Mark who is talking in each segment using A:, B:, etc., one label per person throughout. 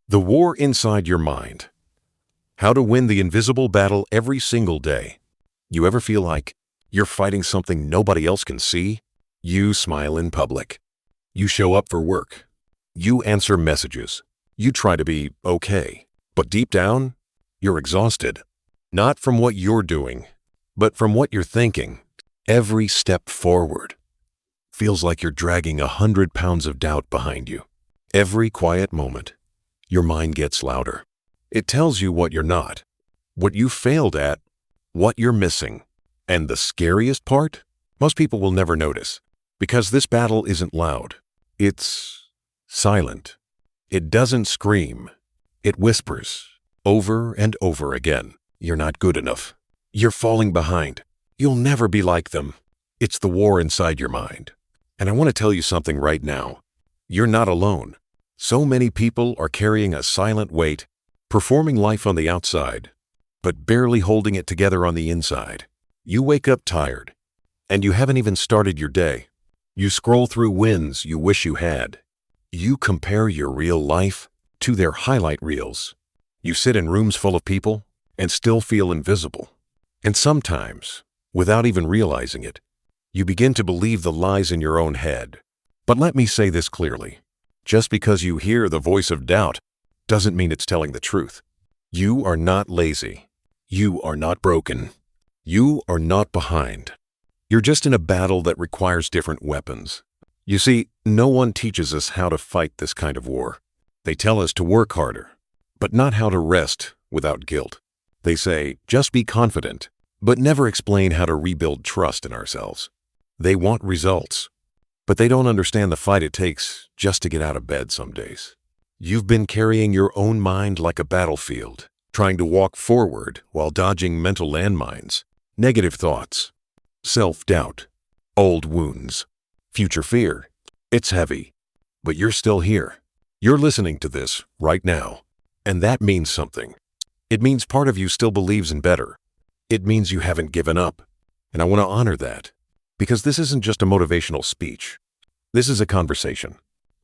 A: The war inside your mind. How to win the invisible battle every single day. You ever feel like you're fighting something nobody else can see? You smile in public. You show up for work. You answer messages. You try to be okay. But deep down, you're exhausted. Not from what you're doing, but from what you're thinking. Every step forward feels like you're dragging 100 pounds of doubt behind you. Every quiet moment, your mind gets louder. It tells you what you're not, what you failed at, what you're missing. And the scariest part? Most people will never notice, because this battle isn't loud. It's silent. It doesn't scream. It whispers over and over again. You're not good enough. You're falling behind. You'll never be like them. It's the war inside your mind. And I want to tell you something right now. You're not alone. So many people are carrying a silent weight, performing life on the outside, but barely holding it together on the inside. You wake up tired, and you haven't even started your day. You scroll through wins you wish you had. You compare your real life to their highlight reels. You sit in rooms full of people and still feel invisible. And sometimes, without even realizing it, you begin to believe the lies in your own head. But let me say this clearly. Just because you hear the voice of doubt doesn't mean it's telling the truth. You are not lazy. You are not broken. You are not behind. You're just in a battle that requires different weapons. You see, no one teaches us how to fight this kind of war. They tell us to work harder, but not how to rest without guilt. They say, just be confident, but never explain how to rebuild trust in ourselves. They want results, but they don't understand the fight it takes just to get out of bed some days. You've been carrying your own mind like a battlefield, trying to walk forward while dodging mental landmines, negative thoughts, self-doubt, old wounds, future fear. It's heavy, but you're still here. You're listening to this right now, and that means something. It means part of you still believes in better. It means you haven't given up, and I want to honor that, because this isn't just a motivational speech. This is a conversation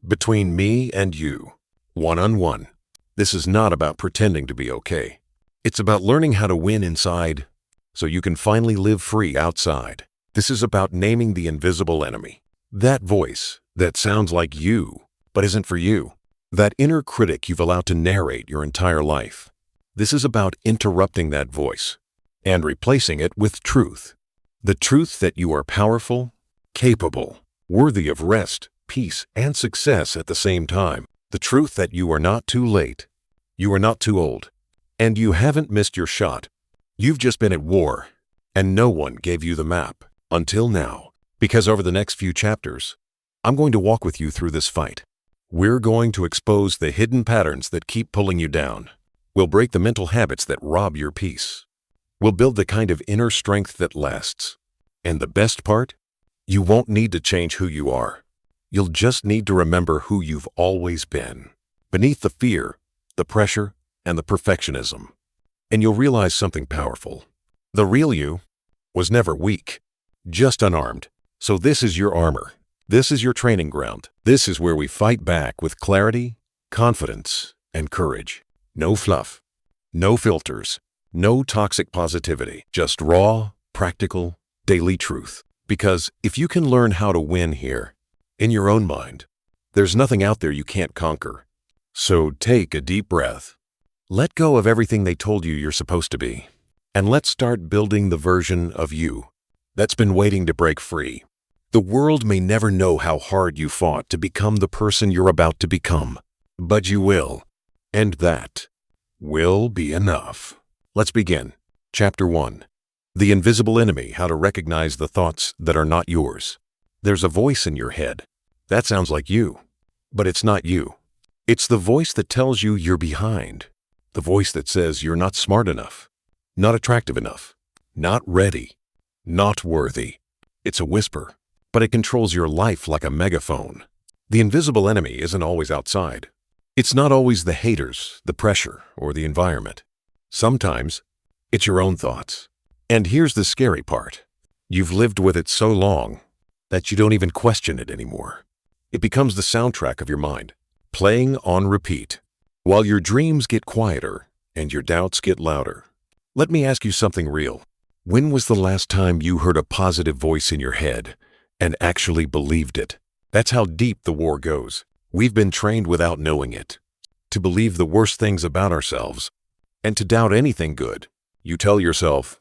A: between me and you, one-on-one. This is not about pretending to be okay. It's about learning how to win inside so you can finally live free outside. This is about naming the invisible enemy. That voice that sounds like you, but isn't for you. That inner critic you've allowed to narrate your entire life. This is about interrupting that voice and replacing it with truth. The truth that you are powerful, capable, worthy of rest, peace, and success at the same time. The truth that you are not too late, you are not too old, and you haven't missed your shot. You've just been at war, and no one gave you the map until now. Because over the next few chapters, I'm going to walk with you through this fight. We're going to expose the hidden patterns that keep pulling you down. We'll break the mental habits that rob your peace. We'll build the kind of inner strength that lasts. And the best part? You won't need to change who you are. You'll just need to remember who you've always been, beneath the fear, the pressure, and the perfectionism. And you'll realize something powerful. The real you was never weak, just unarmed. So this is your armor. This is your training ground. This is where we fight back with clarity, confidence, and courage. No fluff, no filters, no toxic positivity, just raw, practical, daily truth. Because if you can learn how to win here, in your own mind, there's nothing out there you can't conquer. So take a deep breath. Let go of everything they told you you're supposed to be. And let's start building the version of you that's been waiting to break free. The world may never know how hard you fought to become the person you're about to become, but you will. And that will be enough. Let's begin. Chapter 1. The Invisible Enemy, How to Recognize the Thoughts That Are Not Yours. There's a voice in your head. That sounds like you, but it's not you. It's the voice that tells you you're behind. The voice that says you're not smart enough, not attractive enough, not ready, not worthy. It's a whisper, but it controls your life like a megaphone. The invisible enemy isn't always outside. It's not always the haters, the pressure, or the environment. Sometimes it's your own thoughts. And here's the scary part. You've lived with it so long that you don't even question it anymore. It becomes the soundtrack of your mind, playing on repeat. while your dreams get quieter and your doubts get louder. Let me ask you something real. When was the last time you heard a positive voice in your head and actually believed it? That's how deep the war goes. We've been trained without knowing it to believe the worst things about ourselves and to doubt anything good. You tell yourself,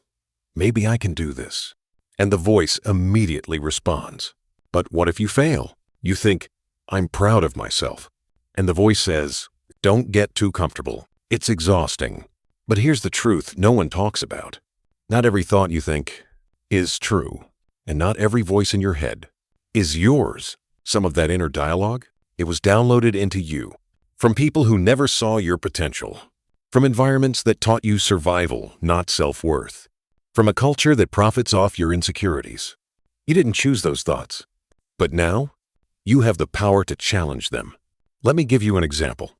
A: maybe I can do this. And the voice immediately responds. But what if you fail? You think, I'm proud of myself. And the voice says, don't get too comfortable. It's exhausting. But here's the truth no one talks about. Not every thought you think is true, and not every voice in your head is yours. Some of that inner dialogue, it was downloaded into you from people who never saw your potential, from environments that taught you survival, not self-worth, from a culture that profits off your insecurities. You didn't choose those thoughts, but now you have the power to challenge them. Let me give you an example.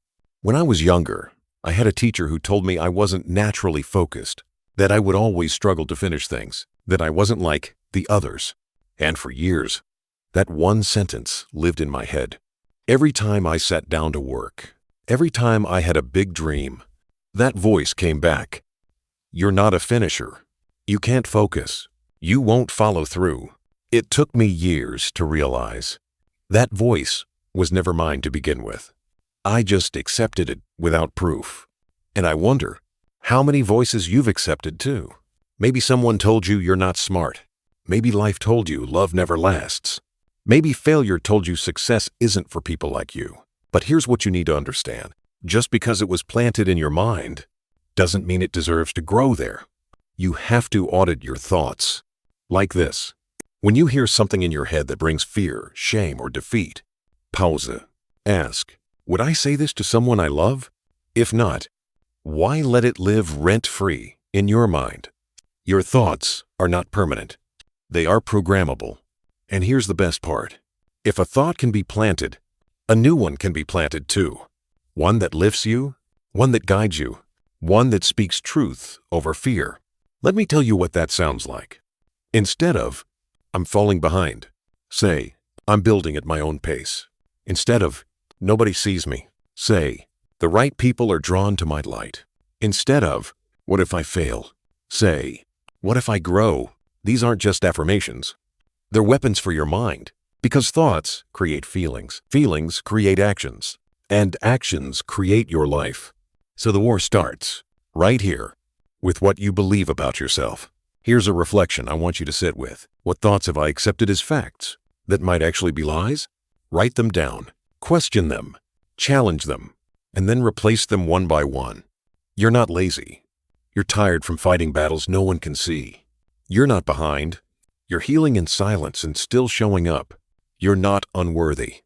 A: When I was younger, I had a teacher who told me I wasn't naturally focused, that I would always struggle to finish things, that I wasn't like the others. And for years, that one sentence lived in my head. Every time I sat down to work, every time I had a big dream, that voice came back. You're not a finisher. You can't focus. You won't follow through. It took me years to realize that voice was never mine to begin with. I just accepted it without proof. And I wonder how many voices you've accepted too. Maybe someone told you you're not smart. Maybe life told you love never lasts. Maybe failure told you success isn't for people like you. But here's what you need to understand. Just because it was planted in your mind doesn't mean it deserves to grow there. You have to audit your thoughts. Like this. When you hear something in your head that brings fear, shame, or defeat, pause. Ask, would I say this to someone I love? If not, why let it live rent-free in your mind? Your thoughts are not permanent. They are programmable. And here's the best part. If a thought can be planted, a new one can be planted too. One that lifts you, one that guides you, one that speaks truth over fear. Let me tell you what that sounds like. Instead of, I'm falling behind, say, I'm building at my own pace. Instead of, nobody sees me, say, the right people are drawn to my light. Instead of, what if I fail? Say, what if I grow? These aren't just affirmations. They're weapons for your mind, because thoughts create feelings. Feelings create actions, and actions create your life. So the war starts right here with what you believe about yourself. Here's a reflection I want you to sit with. What thoughts have I accepted as facts that might actually be lies? Write them down, question them, challenge them, and then replace them one by one. You're not lazy. You're tired from fighting battles no one can see. You're not behind. You're healing in silence and still showing up. You're not unworthy.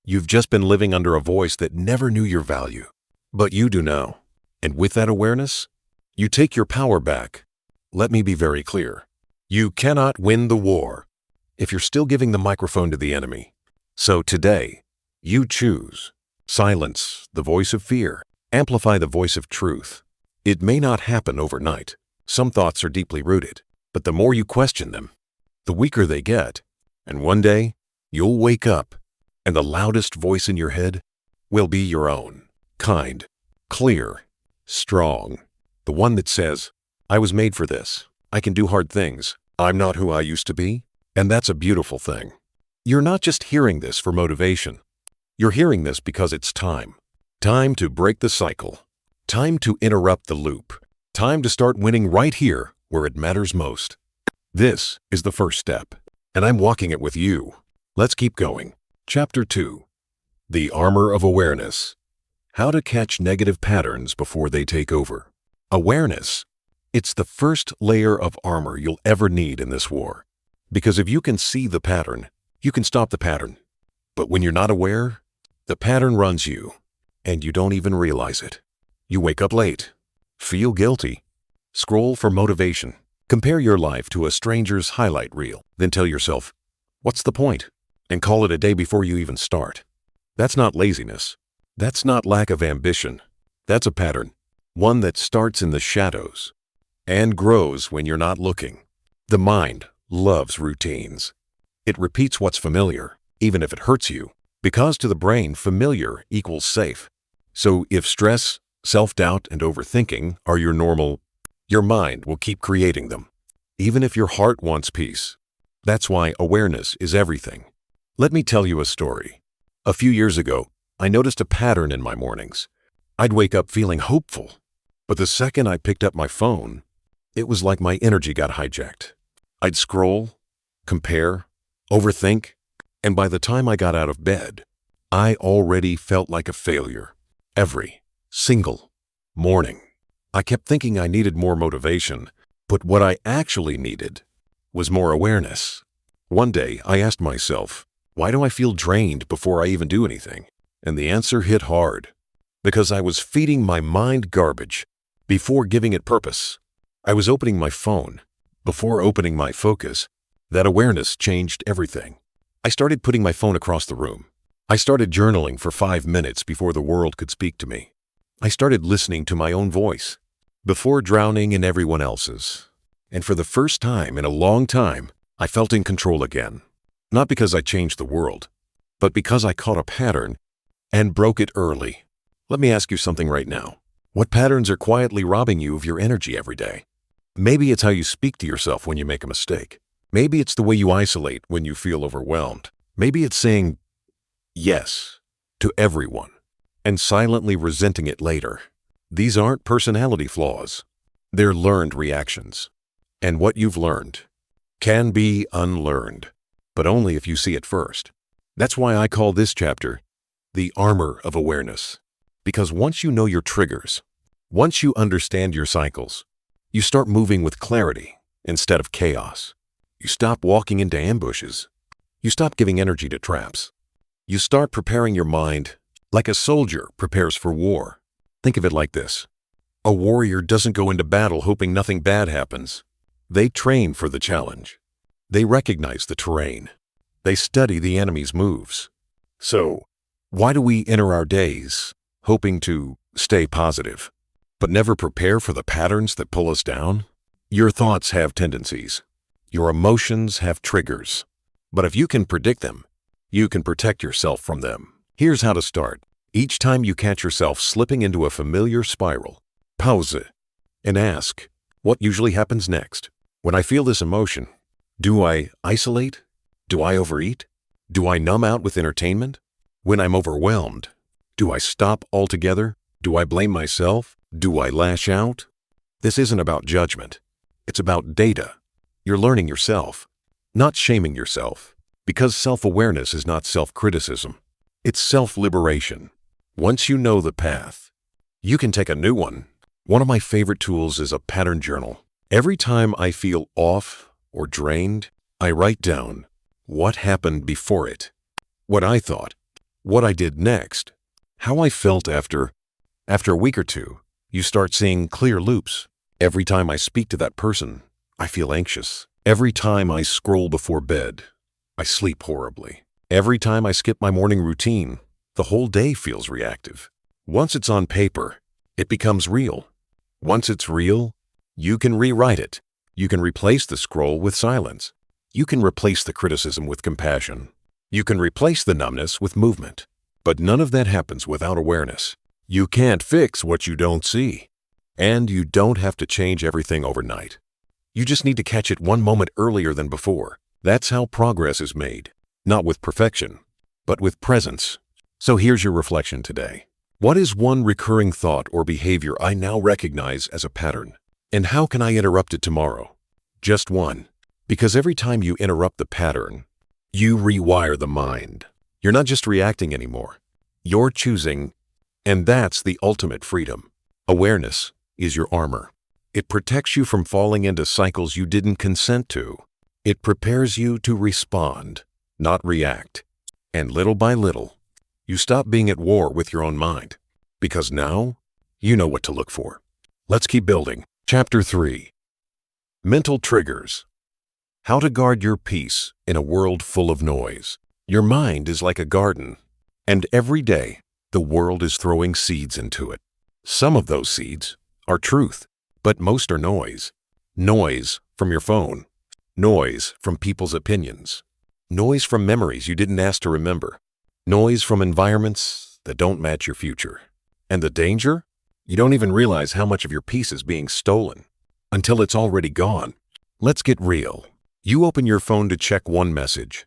A: You've just been living under a voice that never knew your value. But you do now. And with that awareness, you take your power back. Let me be very clear. You cannot win the war if you're still giving the microphone to the enemy. So today, you choose. Silence the voice of fear. Amplify the voice of truth. It may not happen overnight. Some thoughts are deeply rooted, but the more you question them, the weaker they get. And one day, you'll wake up, and the loudest voice in your head will be your own. Kind, clear, strong. The one that says, I was made for this. I can do hard things. I'm not who I used to be. And that's a beautiful thing. You're not just hearing this for motivation. You're hearing this because it's time. Time to break the cycle. Time to interrupt the loop. Time to start winning right here where it matters most. This is the first step, and I'm walking it with you. Let's keep going. Chapter 2. The Armor of Awareness. How to catch negative patterns before they take over. Awareness. It's the first layer of armor you'll ever need in this war. Because if you can see the pattern, you can stop the pattern. But when you're not aware, the pattern runs you, and you don't even realize it. You wake up late, feel guilty, scroll for motivation, compare your life to a stranger's highlight reel, then tell yourself, what's the point? And call it a day before you even start. That's not laziness. That's not lack of ambition. That's a pattern, one that starts in the shadows and grows when you're not looking. The mind loves routines. It repeats what's familiar, even if it hurts you, because to the brain, familiar equals safe. So if stress, self-doubt, and overthinking are your normal, your mind will keep creating them, even if your heart wants peace. That's why awareness is everything. Let me tell you a story. A few years ago, I noticed a pattern in my mornings. I'd wake up feeling hopeful, but the second I picked up my phone, it was like my energy got hijacked. I'd scroll, compare, overthink, and by the time I got out of bed, I already felt like a failure. Every single morning. I kept thinking I needed more motivation, but what I actually needed was more awareness. One day, I asked myself, why do I feel drained before I even do anything? And the answer hit hard. Because I was feeding my mind garbage before giving it purpose. I was opening my phone before opening my focus. That awareness changed everything. I started putting my phone across the room. I started journaling for 5 minutes before the world could speak to me. I started listening to my own voice before drowning in everyone else's. And for the first time in a long time, I felt in control again. Not because I changed the world, but because I caught a pattern and broke it early. Let me ask you something right now. What patterns are quietly robbing you of your energy every day? Maybe it's how you speak to yourself when you make a mistake. Maybe it's the way you isolate when you feel overwhelmed. Maybe it's saying yes to everyone and silently resenting it later. These aren't personality flaws. They're learned reactions. And what you've learned can be unlearned, but only if you see it first. That's why I call this chapter the armor of awareness. Because once you know your triggers, once you understand your cycles, you start moving with clarity instead of chaos. You stop walking into ambushes. You stop giving energy to traps. You start preparing your mind like a soldier prepares for war. Think of it like this. A warrior doesn't go into battle hoping nothing bad happens. They train for the challenge. They recognize the terrain. They study the enemy's moves. So, why do we enter our days hoping to stay positive, but never prepare for the patterns that pull us down? Your thoughts have tendencies. Your emotions have triggers. But if you can predict them, you can protect yourself from them. Here's how to start. Each time you catch yourself slipping into a familiar spiral, pause it and ask, what usually happens next? When I feel this emotion, do I isolate? Do I overeat? Do I numb out with entertainment? When I'm overwhelmed, do I stop altogether? Do I blame myself? Do I lash out? This isn't about judgment. It's about data. You're learning yourself, not shaming yourself, because self-awareness is not self-criticism. It's self-liberation. Once you know the path, you can take a new one. One of my favorite tools is a pattern journal. Every time I feel off or drained, I write down what happened before it, what I thought, what I did next, how I felt after. After a week or two, you start seeing clear loops. Every time I speak to that person, I feel anxious. Every time I scroll before bed, I sleep horribly. Every time I skip my morning routine, the whole day feels reactive. Once it's on paper, it becomes real. Once it's real, you can rewrite it. You can replace the scroll with silence. You can replace the criticism with compassion. You can replace the numbness with movement. But none of that happens without awareness. You can't fix what you don't see. And you don't have to change everything overnight. You just need to catch it one moment earlier than before. That's how progress is made. Not with perfection, but with presence. So here's your reflection today. What is one recurring thought or behavior I now recognize as a pattern? And how can I interrupt it tomorrow? Just one. Because every time you interrupt the pattern, you rewire the mind. You're not just reacting anymore. You're choosing, and that's the ultimate freedom. Awareness is your armor. It protects you from falling into cycles you didn't consent to. It prepares you to respond, not react. And little by little, you stop being at war with your own mind. Because now, you know what to look for. Let's keep building. Chapter 3. Mental Triggers. How to guard your peace in a world full of noise. Your mind is like a garden, and every day, the world is throwing seeds into it. Some of those seeds are truth, but most are noise. Noise from your phone. Noise from people's opinions. Noise from memories you didn't ask to remember. Noise from environments that don't match your future. And the danger? You don't even realize how much of your peace is being stolen until it's already gone. Let's get real. You open your phone to check one message,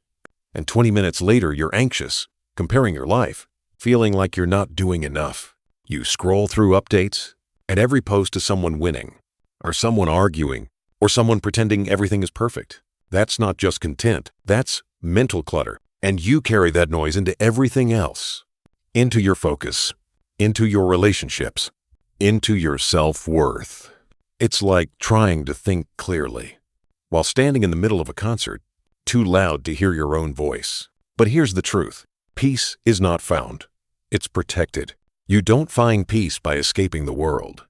A: and 20 minutes later you're anxious, comparing your life, feeling like you're not doing enough. You scroll through updates, and every post is someone winning, or someone arguing, or someone pretending everything is perfect. That's not just content, that's mental clutter. And you carry that noise into everything else. Into your focus, into your relationships, into your self-worth. It's like trying to think clearly while standing in the middle of a concert, too loud to hear your own voice. But here's the truth. Peace is not found. It's protected. You don't find peace by escaping the world.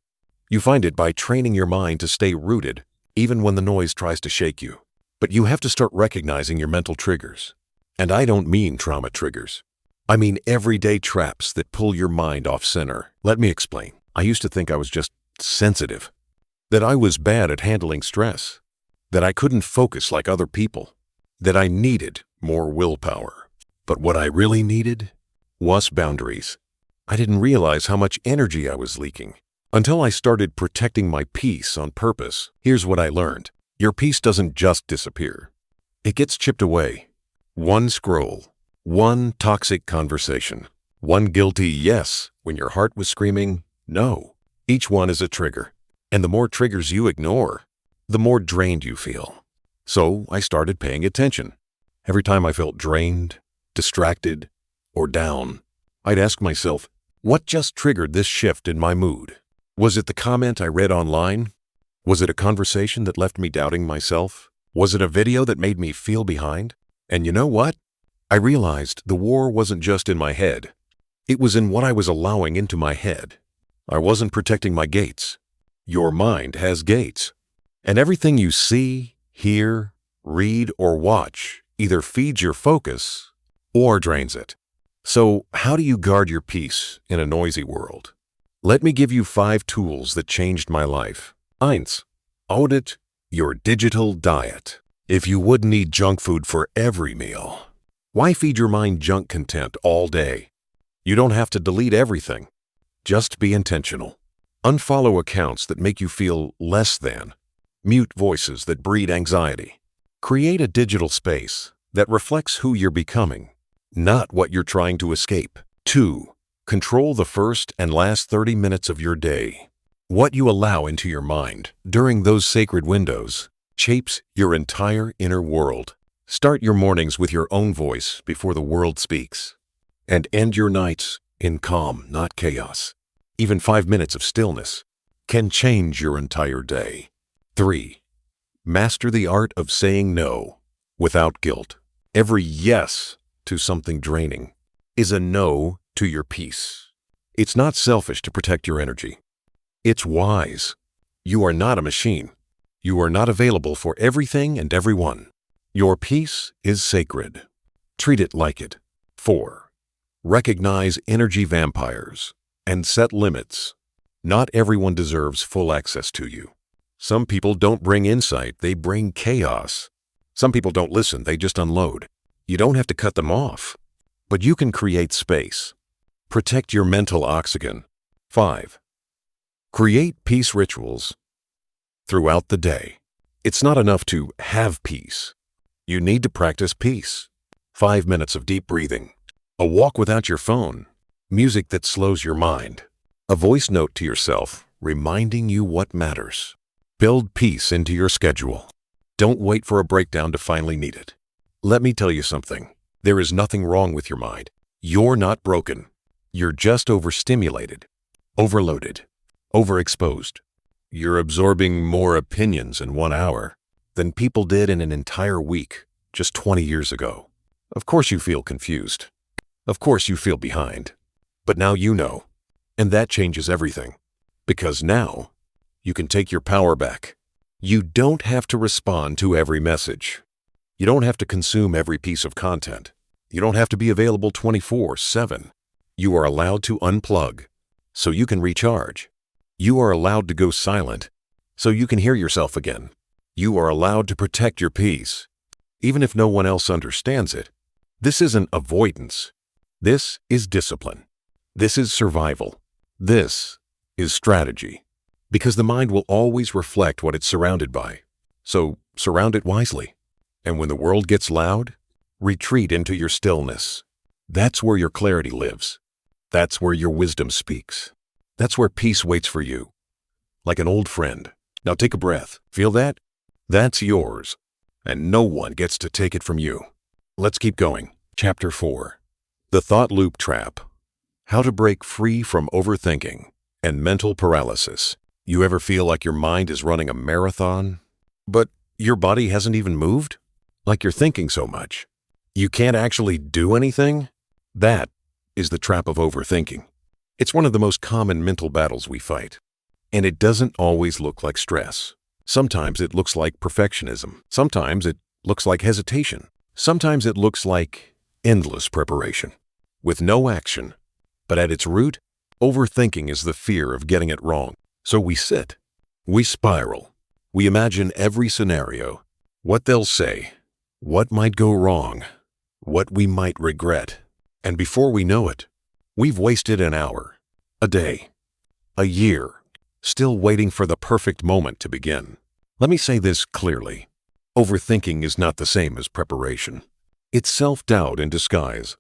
A: You find it by training your mind to stay rooted, even when the noise tries to shake you. But you have to start recognizing your mental triggers. And I don't mean trauma triggers. I mean everyday traps that pull your mind off center. Let me explain. I used to think I was just sensitive, that I was bad at handling stress, that I couldn't focus like other people, that I needed more willpower. But what I really needed was boundaries. I didn't realize how much energy I was leaking until I started protecting my peace on purpose. Here's what I learned. Your peace doesn't just disappear. It gets chipped away. One scroll, one toxic conversation, one guilty yes when your heart was screaming no. Each one is a trigger. And the more triggers you ignore, the more drained you feel. So I started paying attention. Every time I felt drained, distracted, or down, I'd ask myself, what just triggered this shift in my mood? Was it the comment I read online? Was it a conversation that left me doubting myself? Was it a video that made me feel behind? And you know what? I realized the war wasn't just in my head. It was in what I was allowing into my head. I wasn't protecting my gates. Your mind has gates. And everything you see, hear, read, or watch either feeds your focus or drains it. So how do you guard your peace in a noisy world? Let me give you 5 tools that changed my life. 1. Audit your digital diet. If you wouldn't eat junk food for every meal, why feed your mind junk content all day? You don't have to delete everything. Just be intentional. Unfollow accounts that make you feel less than. Mute voices that breed anxiety. Create a digital space that reflects who you're becoming, not what you're trying to escape. 2. Control the first and last 30 minutes of your day. What you allow into your mind during those sacred windows shapes your entire inner world. Start your mornings with your own voice before the world speaks. And end your nights in calm, not chaos. Even 5 minutes of stillness can change your entire day. 3. Master the art of saying no without guilt. Every yes to something draining is a no to your peace. It's not selfish to protect your energy. It's wise. You are not a machine. You are not available for everything and everyone. Your peace is sacred. Treat it like it. 4. Recognize energy vampires and set limits. Not everyone deserves full access to you. Some people don't bring insight, they bring chaos. Some people don't listen, they just unload. You don't have to cut them off, but you can create space. Protect your mental oxygen. 5. Create peace rituals throughout the day. It's not enough to have peace. You need to practice peace. 5 minutes of deep breathing. A walk without your phone. Music that slows your mind. A voice note to yourself reminding you what matters. Build peace into your schedule. Don't wait for a breakdown to finally need it. Let me tell you something. There is nothing wrong with your mind. You're not broken. You're just overstimulated, overloaded, overexposed. You're absorbing more opinions in 1 hour than people did in an entire week just 20 years ago. Of course you feel confused. Of course you feel behind. But now you know. And that changes everything. Because now you can take your power back. You don't have to respond to every message. You don't have to consume every piece of content. You don't have to be available 24/7. You are allowed to unplug so you can recharge. You are allowed to go silent so you can hear yourself again. You are allowed to protect your peace, even if no one else understands it. This isn't avoidance. This is discipline. This is survival. This is strategy, because the mind will always reflect what it's surrounded by. So surround it wisely. And when the world gets loud, retreat into your stillness. That's where your clarity lives. That's where your wisdom speaks. That's where peace waits for you, like an old friend. Now take a breath. Feel that? That's yours, and no one gets to take it from you. Let's keep going. Chapter 4. The Thought Loop Trap. How to break free from overthinking and mental paralysis. You ever feel like your mind is running a marathon, but your body hasn't even moved? Like you're thinking so much you can't actually do anything? That is the trap of overthinking. It's one of the most common mental battles we fight. And it doesn't always look like stress. Sometimes it looks like perfectionism. Sometimes it looks like hesitation. Sometimes it looks like endless preparation with no action. But at its root, overthinking is the fear of getting it wrong. So we sit, we spiral, we imagine every scenario, what they'll say, what might go wrong, what we might regret. And before we know it, we've wasted an hour, a day, a year, still waiting for the perfect moment to begin. Let me say this clearly. Overthinking is not the same as preparation. It's self-doubt in disguise.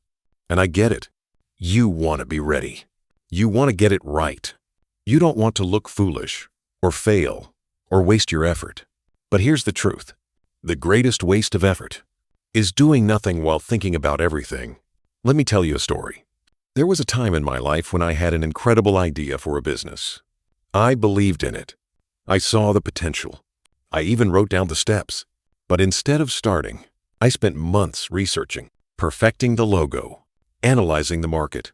A: And I get it. You want to be ready. You want to get it right. You don't want to look foolish, or fail, or waste your effort. But here's the truth. The greatest waste of effort is doing nothing while thinking about everything. Let me tell you a story. There was a time in my life when I had an incredible idea for a business. I believed in it. I saw the potential. I even wrote down the steps. But instead of starting, I spent months researching, perfecting the logo, analyzing the market,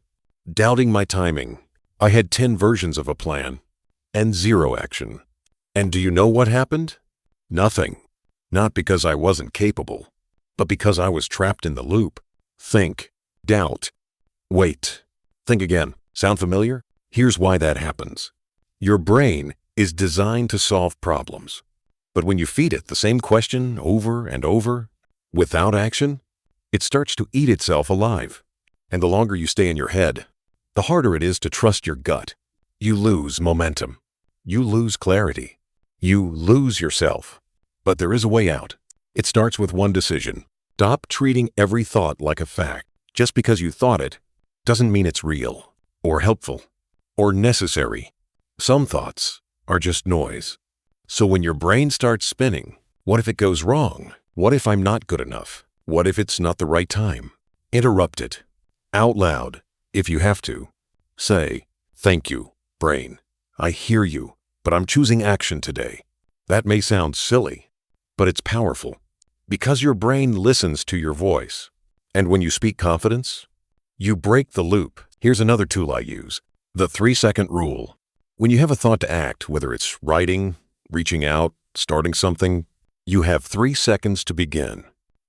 A: doubting my timing. I had 10 versions of a plan and 0 action. And do you know what happened? Nothing. Not because I wasn't capable, but because I was trapped in the loop. Think, doubt, wait. Think again. Sound familiar? Here's why that happens. Your brain is designed to solve problems. But when you feed it the same question over and over, without action, it starts to eat itself alive. And the longer you stay in your head, the harder it is to trust your gut. You lose momentum. You lose clarity. You lose yourself. But there is a way out. It starts with one decision. Stop treating every thought like a fact. Just because you thought it doesn't mean it's real, or helpful, or necessary. Some thoughts are just noise. So when your brain starts spinning, what if it goes wrong? What if I'm not good enough? What if it's not the right time? Interrupt it. Out loud, if you have to. Say, thank you, brain. I hear you, but I'm choosing action today. That may sound silly, but it's powerful. Because your brain listens to your voice. And when you speak confidence, you break the loop. Here's another tool I use. The 3-second rule. When you have a thought to act, whether it's writing, reaching out, starting something, you have 3 seconds to begin.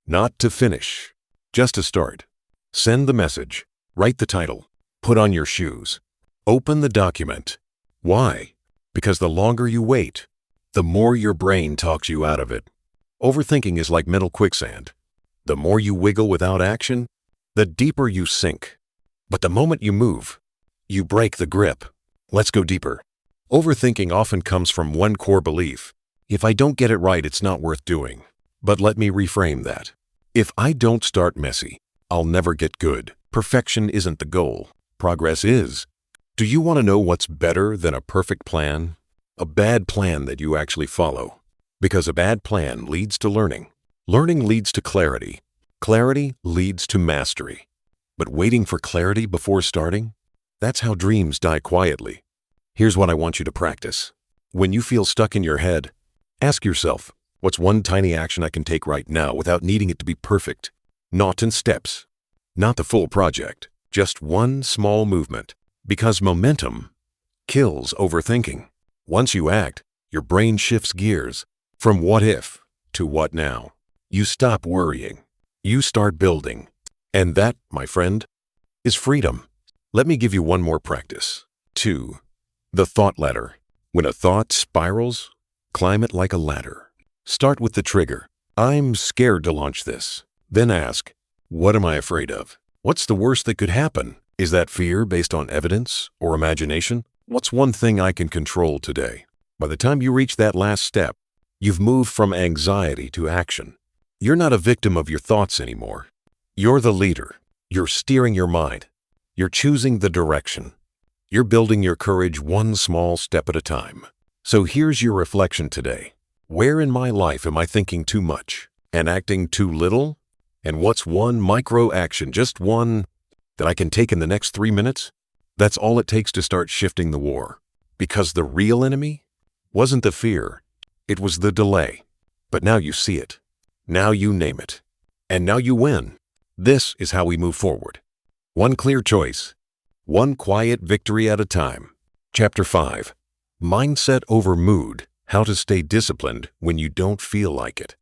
A: Not to finish, just to start. Send the message. Write the title. Put on your shoes. Open the document. Why? Because the longer you wait, the more your brain talks you out of it. Overthinking is like mental quicksand. The more you wiggle without action, the deeper you sink. But the moment you move, you break the grip. Let's go deeper. Overthinking often comes from one core belief. If I don't get it right, it's not worth doing. But let me reframe that. If I don't start messy, I'll never get good. Perfection isn't the goal. Progress is. Do you want to know what's better than a perfect plan? A bad plan that you actually follow. Because a bad plan leads to learning. Learning leads to clarity. Clarity leads to mastery. But waiting for clarity before starting? That's how dreams die quietly. Here's what I want you to practice. When you feel stuck in your head, ask yourself, what's one tiny action I can take right now without needing it to be perfect? Not in steps. Not the full project. Just one small movement. Because momentum kills overthinking. Once you act, your brain shifts gears from what if to what now. You stop worrying. You start building. And that, my friend, is freedom. Let me give you one more practice. 2. The thought ladder. When a thought spirals, climb it like a ladder. Start with the trigger. I'm scared to launch this. Then ask, what am I afraid of? What's the worst that could happen? Is that fear based on evidence or imagination? What's one thing I can control today? By the time you reach that last step, you've moved from anxiety to action. You're not a victim of your thoughts anymore. You're the leader. You're steering your mind. You're choosing the direction. You're building your courage one small step at a time. So here's your reflection today. Where in my life am I thinking too much and acting too little? And what's one micro action, just one, that I can take in the next 3 minutes? That's all it takes to start shifting the war. Because the real enemy wasn't the fear, it was the delay. But now you see it. Now you name it. And now you win. This is how we move forward. One clear choice. One quiet victory at a time. Chapter 5. Mindset over mood. How to stay disciplined when you don't feel like it.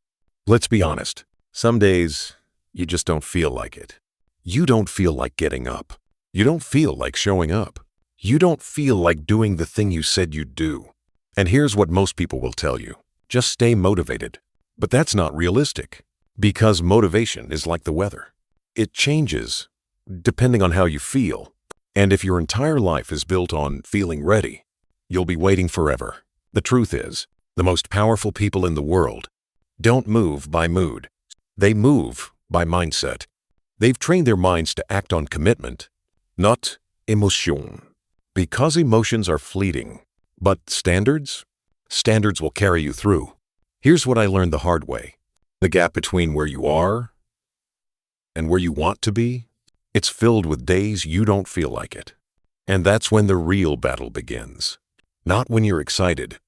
A: Let's be honest. Some days, you just don't feel like it. You don't feel like getting up. You don't feel like showing up. You don't feel like doing the thing you said you'd do. And here's what most people will tell you. Just stay motivated. But that's not realistic. Because motivation is like the weather. It changes depending on how you feel. And if your entire life is built on feeling ready, you'll be waiting forever. The truth is, the most powerful people in the world don't move by mood. They move by mindset. They've trained their minds to act on commitment, not emotion. Because emotions are fleeting. But standards? Standards will carry you through. Here's what I learned the hard way. The gap between where you are and where you want to be, it's filled with days you don't feel like it. And that's when the real battle begins. Not when you're excited,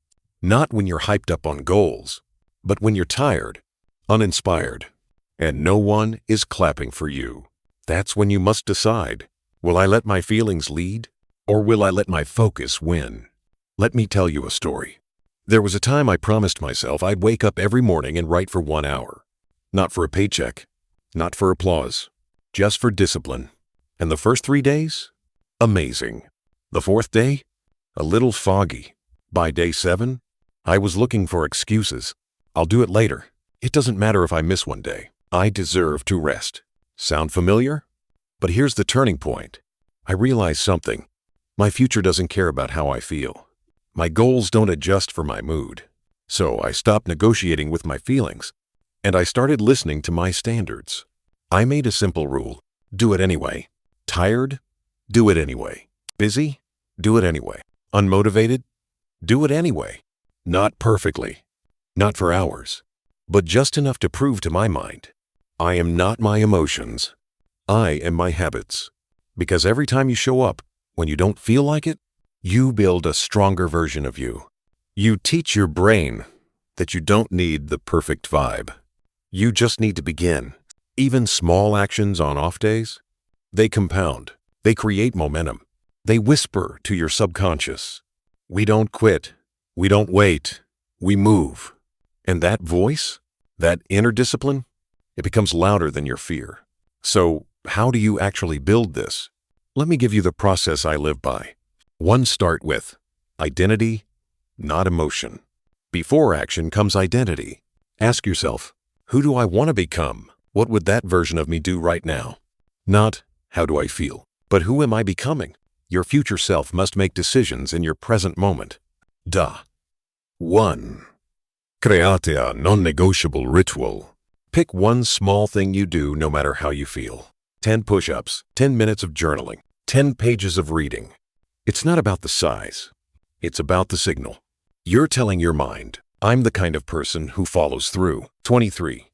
A: not when you're hyped up on goals, but when you're tired, uninspired, and no one is clapping for you. That's when you must decide, will I let my feelings lead, or will I let my focus win? Let me tell you a story. There was a time I promised myself I'd wake up every morning and write for 1 hour. Not for a paycheck, not for applause, just for discipline. And the first 3 days? Amazing. The 4th day? A little foggy. By day 7, I was looking for excuses. I'll do it later. It doesn't matter if I miss one day. I deserve to rest. Sound familiar? But here's the turning point. I realized something. My future doesn't care about how I feel. My goals don't adjust for my mood. So I stopped negotiating with my feelings, and I started listening to my standards. I made a simple rule. Do it anyway. Tired? Do it anyway. Busy? Do it anyway. Unmotivated? Do it anyway. Not perfectly. Not for hours. But just enough to prove to my mind, I am not my emotions. I am my habits. Because every time you show up, when you don't feel like it, you build a stronger version of you. You teach your brain that you don't need the perfect vibe. You just need to begin. Even small actions on off days, they compound. They create momentum. They whisper to your subconscious. We don't quit. We don't wait. We move. And that voice, that inner discipline, it becomes louder than your fear. So how do you actually build this? Let me give you the process I live by. 1, start with identity, not emotion. Before action comes identity. Ask yourself, who do I want to become? What would that version of me do right now? Not, how do I feel? But who am I becoming? Your future self must make decisions in your present moment. 1. Create a non-negotiable ritual. Pick one small thing you do no matter how you feel. 10 push-ups, 10 minutes of journaling, 10 pages of reading. It's not about the size. It's about the signal. You're telling your mind, I'm the kind of person who follows through. 23.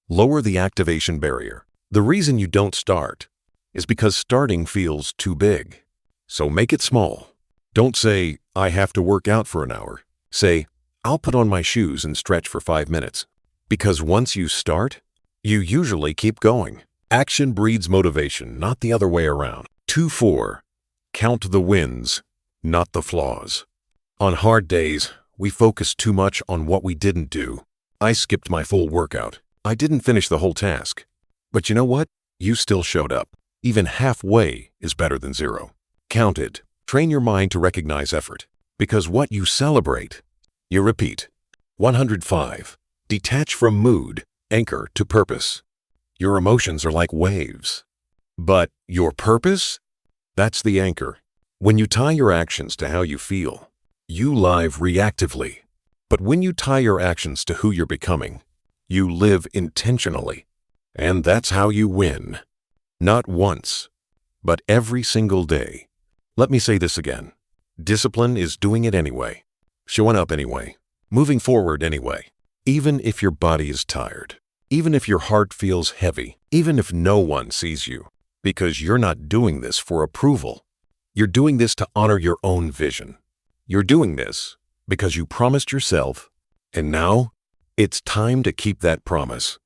A: Lower the activation barrier. The reason you don't start is because starting feels too big. So make it small. Don't say, I have to work out for an hour. Say, I'll put on my shoes and stretch for 5 minutes. Because once you start, you usually keep going. Action breeds motivation, not the other way around. 4. Count the wins, not the flaws. On hard days, we focus too much on what we didn't do. I skipped my full workout. I didn't finish the whole task. But you know what? You still showed up. Even halfway is better than 0. Count it. Train your mind to recognize effort. Because what you celebrate, you repeat. 105. Detach from mood, anchor to purpose. Your emotions are like waves. But your purpose That's the anchor. When you tie your actions to how you feel, you live reactively. But when you tie your actions to who you're becoming, you live intentionally. And that's how you win. Not once, but every single day. Let me say this again. Discipline is doing it anyway, showing up anyway, moving forward anyway, even if your body is tired, even if your heart feels heavy, even if no one sees you, because you're not doing this for approval. You're doing this to honor your own vision. You're doing this because you promised yourself, and now it's time to keep that promise.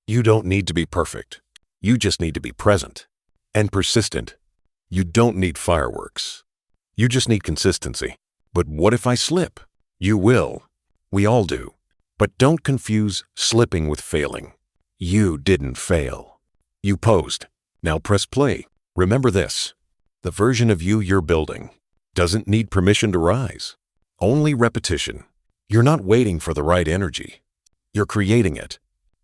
A: You don't need to be perfect. You just need to be present and persistent. You don't need fireworks. You just need consistency. But what if I slip? You will. We all do. But don't confuse slipping with failing. You didn't fail. You posed. Now press play. Remember this. The version of you you're building doesn't need permission to rise. Only repetition. You're not waiting for the right energy. You're creating it.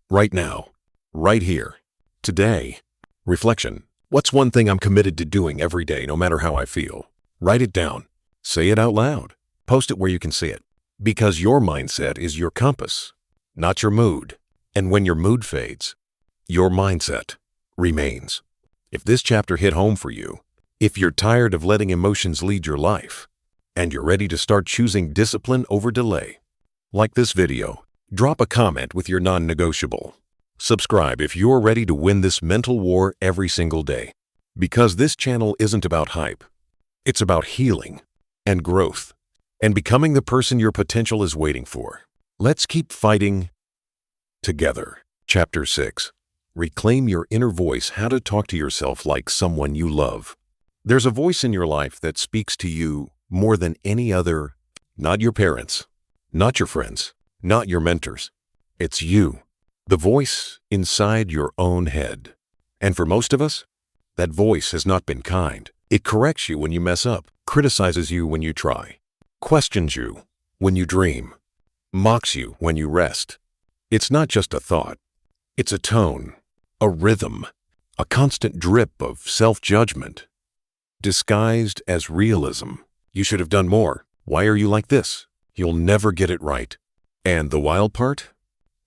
A: Right now. Right here. Today. Reflection. What's one thing I'm committed to doing every day, no matter how I feel? Write it down. Say it out loud. Post it where you can see it. Because your mindset is your compass, not your mood. And when your mood fades, your mindset remains. If this chapter hit home for you, if you're tired of letting emotions lead your life, and you're ready to start choosing discipline over delay, like this video, drop a comment with your non-negotiable. Subscribe if you're ready to win this mental war every single day. Because this channel isn't about hype. It's about healing and growth and becoming the person your potential is waiting for. Let's keep fighting together. Chapter 6. Reclaim your inner voice, how to talk to yourself like someone you love. There's a voice in your life that speaks to you more than any other, not your parents, not your friends, not your mentors. It's you, the voice inside your own head. And for most of us, that voice has not been kind. It corrects you when you mess up, criticizes you when you try, questions you when you dream, mocks you when you rest. It's not just a thought. It's a tone, a rhythm, a constant drip of self-judgment, disguised as realism. You should have done more. Why are you like this? You'll never get it right. And the wild part?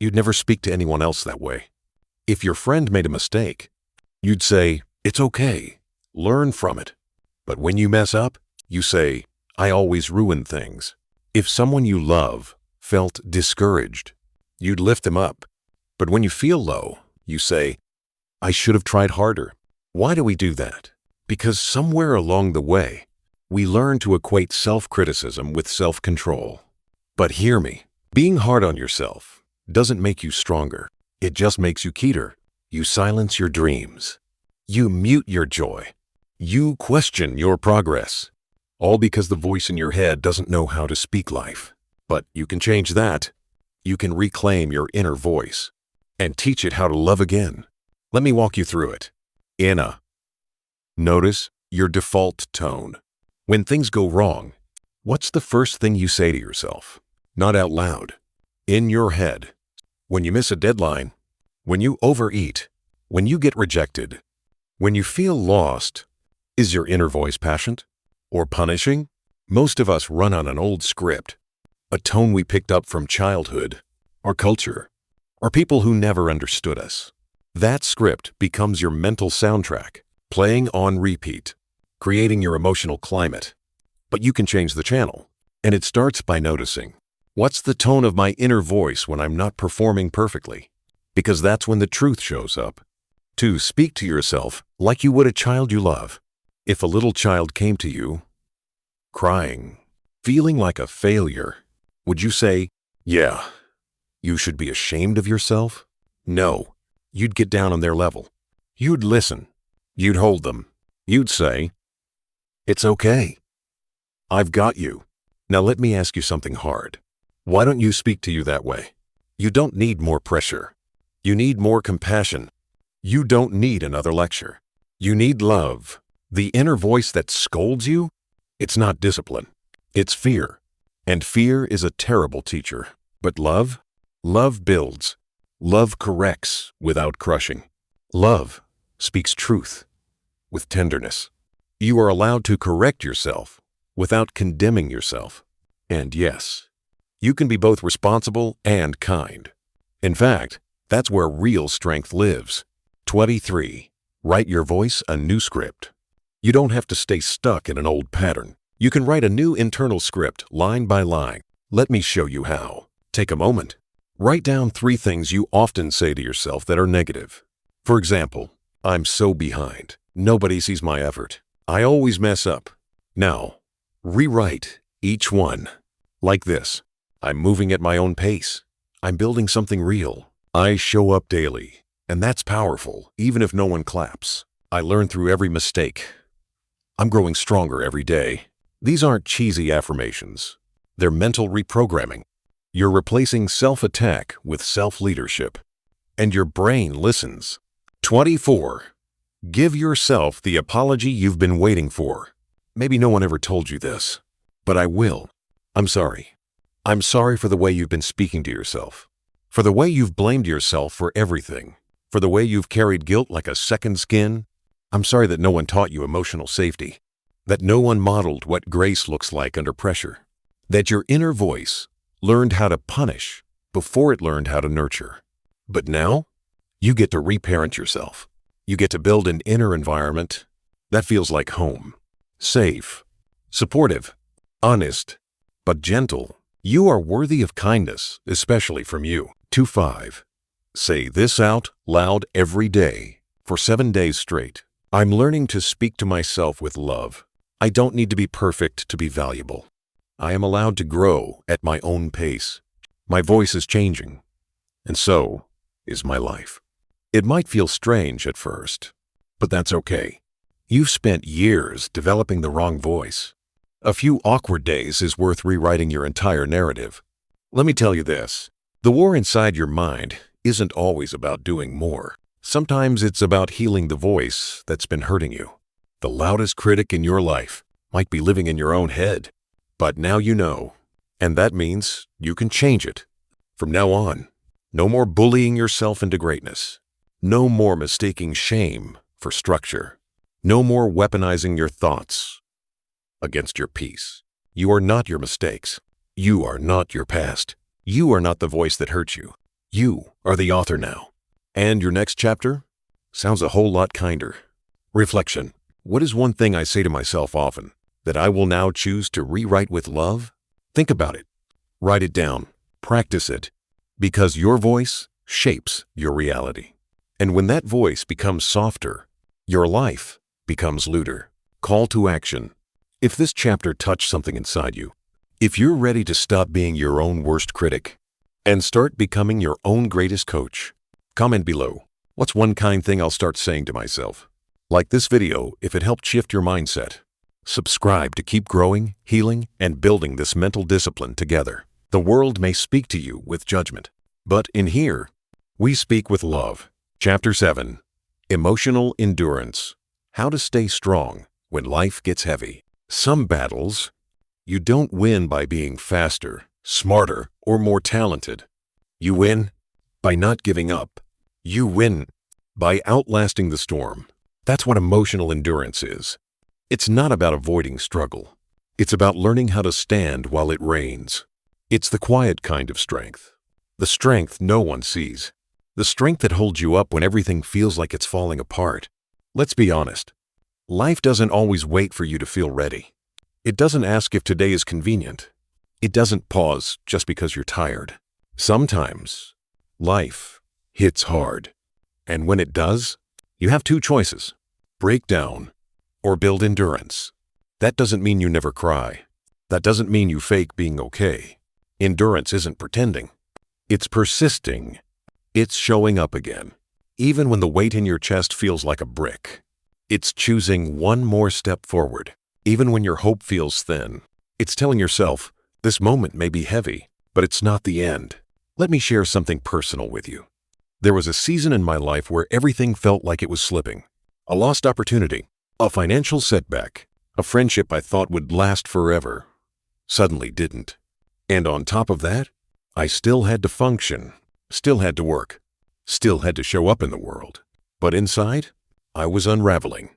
A: You'd never speak to anyone else that way. If your friend made a mistake, you'd say, "It's okay. Learn from it." But when you mess up, you say, "I always ruin things." If someone you love felt discouraged, you'd lift them up. But when you feel low, you say, "I should have tried harder." Why do we do that? Because somewhere along the way, we learn to equate self-criticism with self-control. But hear me, being hard on yourself doesn't make you stronger. It just makes you keener. You silence your dreams. You mute your joy. You question your progress. All because the voice in your head doesn't know how to speak life. But you can change that. You can reclaim your inner voice and teach it how to love again. Let me walk you through it. Notice your default tone. When things go wrong, what's the first thing you say to yourself? Not out loud. In your head. When you miss a deadline, when you overeat, when you get rejected, when you feel lost, is your inner voice passionate or punishing? Most of us run on an old script, a tone we picked up from childhood, our culture, or people who never understood us. That script becomes your mental soundtrack, playing on repeat, creating your emotional climate. But you can change the channel, and it starts by noticing, what's the tone of my inner voice when I'm not performing perfectly? Because that's when the truth shows up. 2. Speak to yourself like you would a child you love. If a little child came to you, crying, feeling like a failure, would you say, "Yeah, you should be ashamed of yourself"? No, you'd get down on their level. You'd listen. You'd hold them. You'd say, "It's okay. I've got you." Now let me ask you something hard. Why don't you speak to you that way? You don't need more pressure. You need more compassion. You don't need another lecture. You need love. The inner voice that scolds you, it's not discipline. It's fear. And fear is a terrible teacher. But love? Love builds. Love corrects without crushing. Love speaks truth with tenderness. You are allowed to correct yourself without condemning yourself. And yes, you can be both responsible and kind. In fact, that's where real strength lives. 23. Write your voice a new script. You don't have to stay stuck in an old pattern. You can write a new internal script line by line. Let me show you how. Take a moment. Write down 3 things you often say to yourself that are negative. For example, I'm so behind. Nobody sees my effort. I always mess up. Now, rewrite each one. Like this. I'm moving at my own pace. I'm building something real. I show up daily. And that's powerful, even if no one claps. I learn through every mistake. I'm growing stronger every day. These aren't cheesy affirmations. They're mental reprogramming. You're replacing self-attack with self-leadership. And your brain listens. 24. Give yourself the apology you've been waiting for. Maybe no one ever told you this, but I will. I'm sorry. I'm sorry for the way you've been speaking to yourself, for the way you've blamed yourself for everything, for the way you've carried guilt like a second skin. I'm sorry that no one taught you emotional safety, that no one modeled what grace looks like under pressure, that your inner voice learned how to punish before it learned how to nurture. But now, you get to reparent yourself. You get to build an inner environment that feels like home. Safe, supportive, honest, but gentle. You are worthy of kindness, especially from you. 25. Say this out loud every day for 7 days straight. I'm learning to speak to myself with love. I don't need to be perfect to be valuable. I am allowed to grow at my own pace. My voice is changing, and so is my life. It might feel strange at first, but that's okay. You've spent years developing the wrong voice. A few awkward days is worth rewriting your entire narrative. Let me tell you this. The war inside your mind isn't always about doing more. Sometimes it's about healing the voice that's been hurting you. The loudest critic in your life might be living in your own head, but now you know, and that means you can change it. From now on, no more bullying yourself into greatness. No more mistaking shame for structure. No more weaponizing your thoughts against your peace. You are not your mistakes. You are not your past. You are not the voice that hurt you. You are the author now. And your next chapter sounds a whole lot kinder. Reflection. What is one thing I say to myself often that I will now choose to rewrite with love? Think about it. Write it down. Practice it. Because your voice shapes your reality. And when that voice becomes softer, your life becomes looter. Call to action. If this chapter touched something inside you, if you're ready to stop being your own worst critic and start becoming your own greatest coach, comment below. What's one kind thing I'll start saying to myself? Like this video if it helped shift your mindset. Subscribe to keep growing, healing, and building this mental discipline together. The world may speak to you with judgment, but in here, we speak with love. Chapter 7. Emotional Endurance. How to stay strong when life gets heavy. Some battles, you don't win by being faster, smarter, or more talented. You win by not giving up. You win by outlasting the storm. That's what emotional endurance is. It's not about avoiding struggle. It's about learning how to stand while it rains. It's the quiet kind of strength. The strength no one sees. The strength that holds you up when everything feels like it's falling apart. Let's be honest. Life doesn't always wait for you to feel ready. It doesn't ask if today is convenient. It doesn't pause just because you're tired. Sometimes, life hits hard. And when it does, you have 2 choices. Break down or build endurance. That doesn't mean you never cry. That doesn't mean you fake being okay. Endurance isn't pretending. It's persisting. It's showing up again, even when the weight in your chest feels like a brick. It's choosing one more step forward, even when your hope feels thin. It's telling yourself, this moment may be heavy, but it's not the end. Let me share something personal with you. There was a season in my life where everything felt like it was slipping. A lost opportunity, a financial setback, a friendship I thought would last forever, suddenly didn't. And on top of that, I still had to function. Still had to work, still had to show up in the world. But inside, I was unraveling.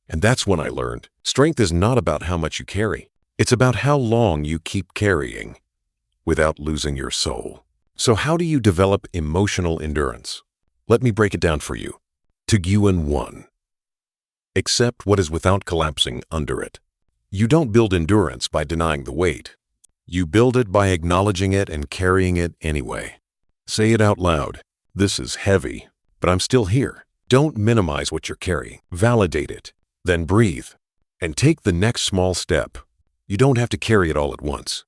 A: And that's when I learned strength is not about how much you carry. It's about how long you keep carrying without losing your soul. So how do you develop emotional endurance? Let me break it down for you. Taguan 1. Accept what is without collapsing under it. You don't build endurance by denying the weight. You build it by acknowledging it and carrying it anyway. Say it out loud. This is heavy, but I'm still here. Don't minimize what you're carrying. Validate it. Then breathe and take the next small step. You don't have to carry it all at once.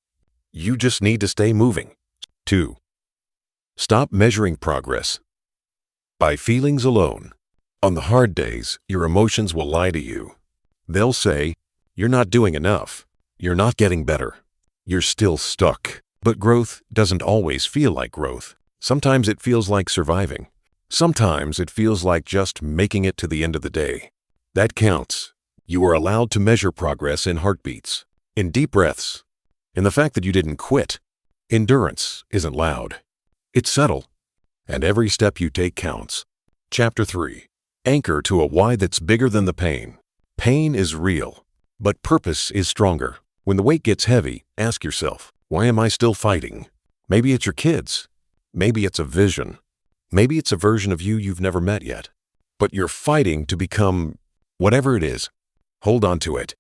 A: You just need to stay moving. 2. Stop measuring progress by feelings alone. On the hard days, your emotions will lie to you. They'll say, you're not doing enough. You're not getting better. You're still stuck. But growth doesn't always feel like growth. Sometimes it feels like surviving. Sometimes it feels like just making it to the end of the day. That counts. You are allowed to measure progress in heartbeats, in deep breaths, in the fact that you didn't quit. Endurance isn't loud. It's subtle. And every step you take counts. Chapter 3. Anchor to a why that's bigger than the pain. Pain is real, but purpose is stronger. When the weight gets heavy, ask yourself, why am I still fighting? Maybe it's your kids. Maybe it's a vision. Maybe it's a version of you you've never met yet. But you're fighting to become whatever it is. Hold on to it.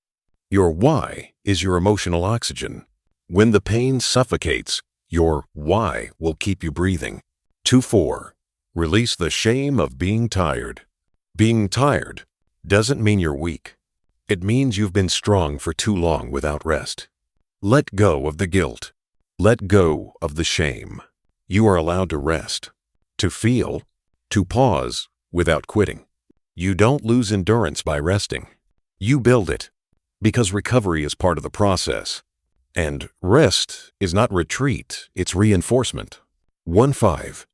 A: Your why is your emotional oxygen. When the pain suffocates, your why will keep you breathing. 2-4. Release the shame of being tired. Being tired doesn't mean you're weak. It means you've been strong for too long without rest. Let go of the guilt. Let go of the shame. You are allowed to rest, to feel, to pause without quitting. You don't lose endurance by resting. You build it, because recovery is part of the process. And rest is not retreat, it's reinforcement. 1-5.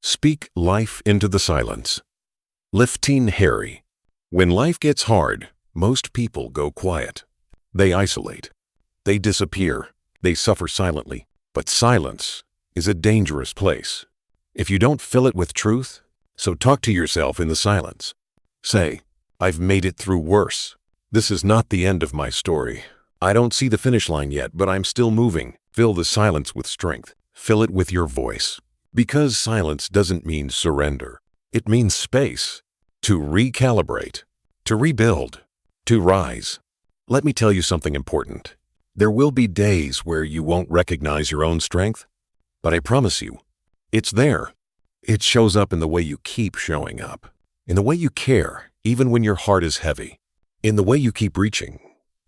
A: Speak life into the silence. Lifteen Harry. When life gets hard, most people go quiet. They isolate. They disappear. They suffer silently. But silence is a dangerous place. If you don't fill it with truth, so talk to yourself in the silence. Say, I've made it through worse. This is not the end of my story. I don't see the finish line yet, but I'm still moving. Fill the silence with strength. Fill it with your voice. Because silence doesn't mean surrender. It means space. To recalibrate. To rebuild. To rise. Let me tell you something important. There will be days where you won't recognize your own strength, but I promise you, it's there. It shows up in the way you keep showing up, in the way you care, even when your heart is heavy, in the way you keep reaching,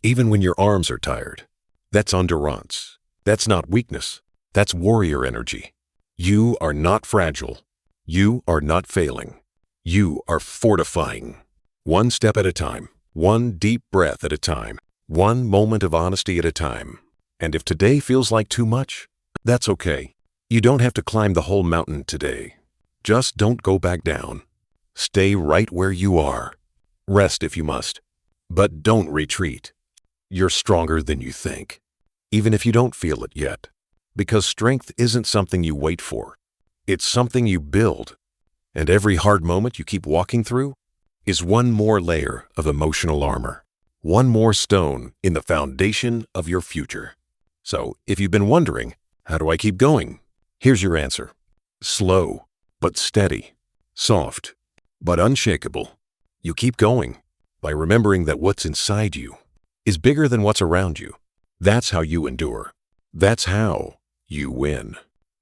A: even when your arms are tired. That's endurance. That's not weakness. That's warrior energy. You are not fragile. You are not failing. You are fortifying. One step at a time, one deep breath at a time, one moment of honesty at a time. And if today feels like too much, that's okay. You don't have to climb the whole mountain today. Just don't go back down. Stay right where you are. Rest if you must, but don't retreat. You're stronger than you think, even if you don't feel it yet. Because strength isn't something you wait for. It's something you build. And every hard moment you keep walking through is one more layer of emotional armor. One more stone in the foundation of your future. So, if you've been wondering, how do I keep going? Here's your answer. Slow, but steady. Soft, but unshakable. You keep going by remembering that what's inside you is bigger than what's around you. That's how you endure. That's how you win.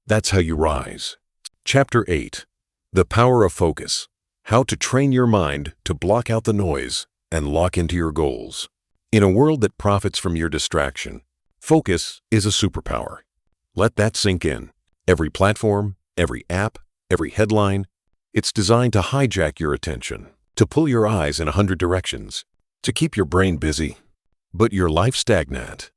A: That's how you rise. Chapter 8. The Power of Focus. How to train your mind to block out the noise and lock into your goals. In a world that profits from your distraction, focus is a superpower. Let that sink in. Every platform, every app, every headline, it's designed to hijack your attention, to pull your eyes in 100 directions, to keep your brain busy, but your life stagnant.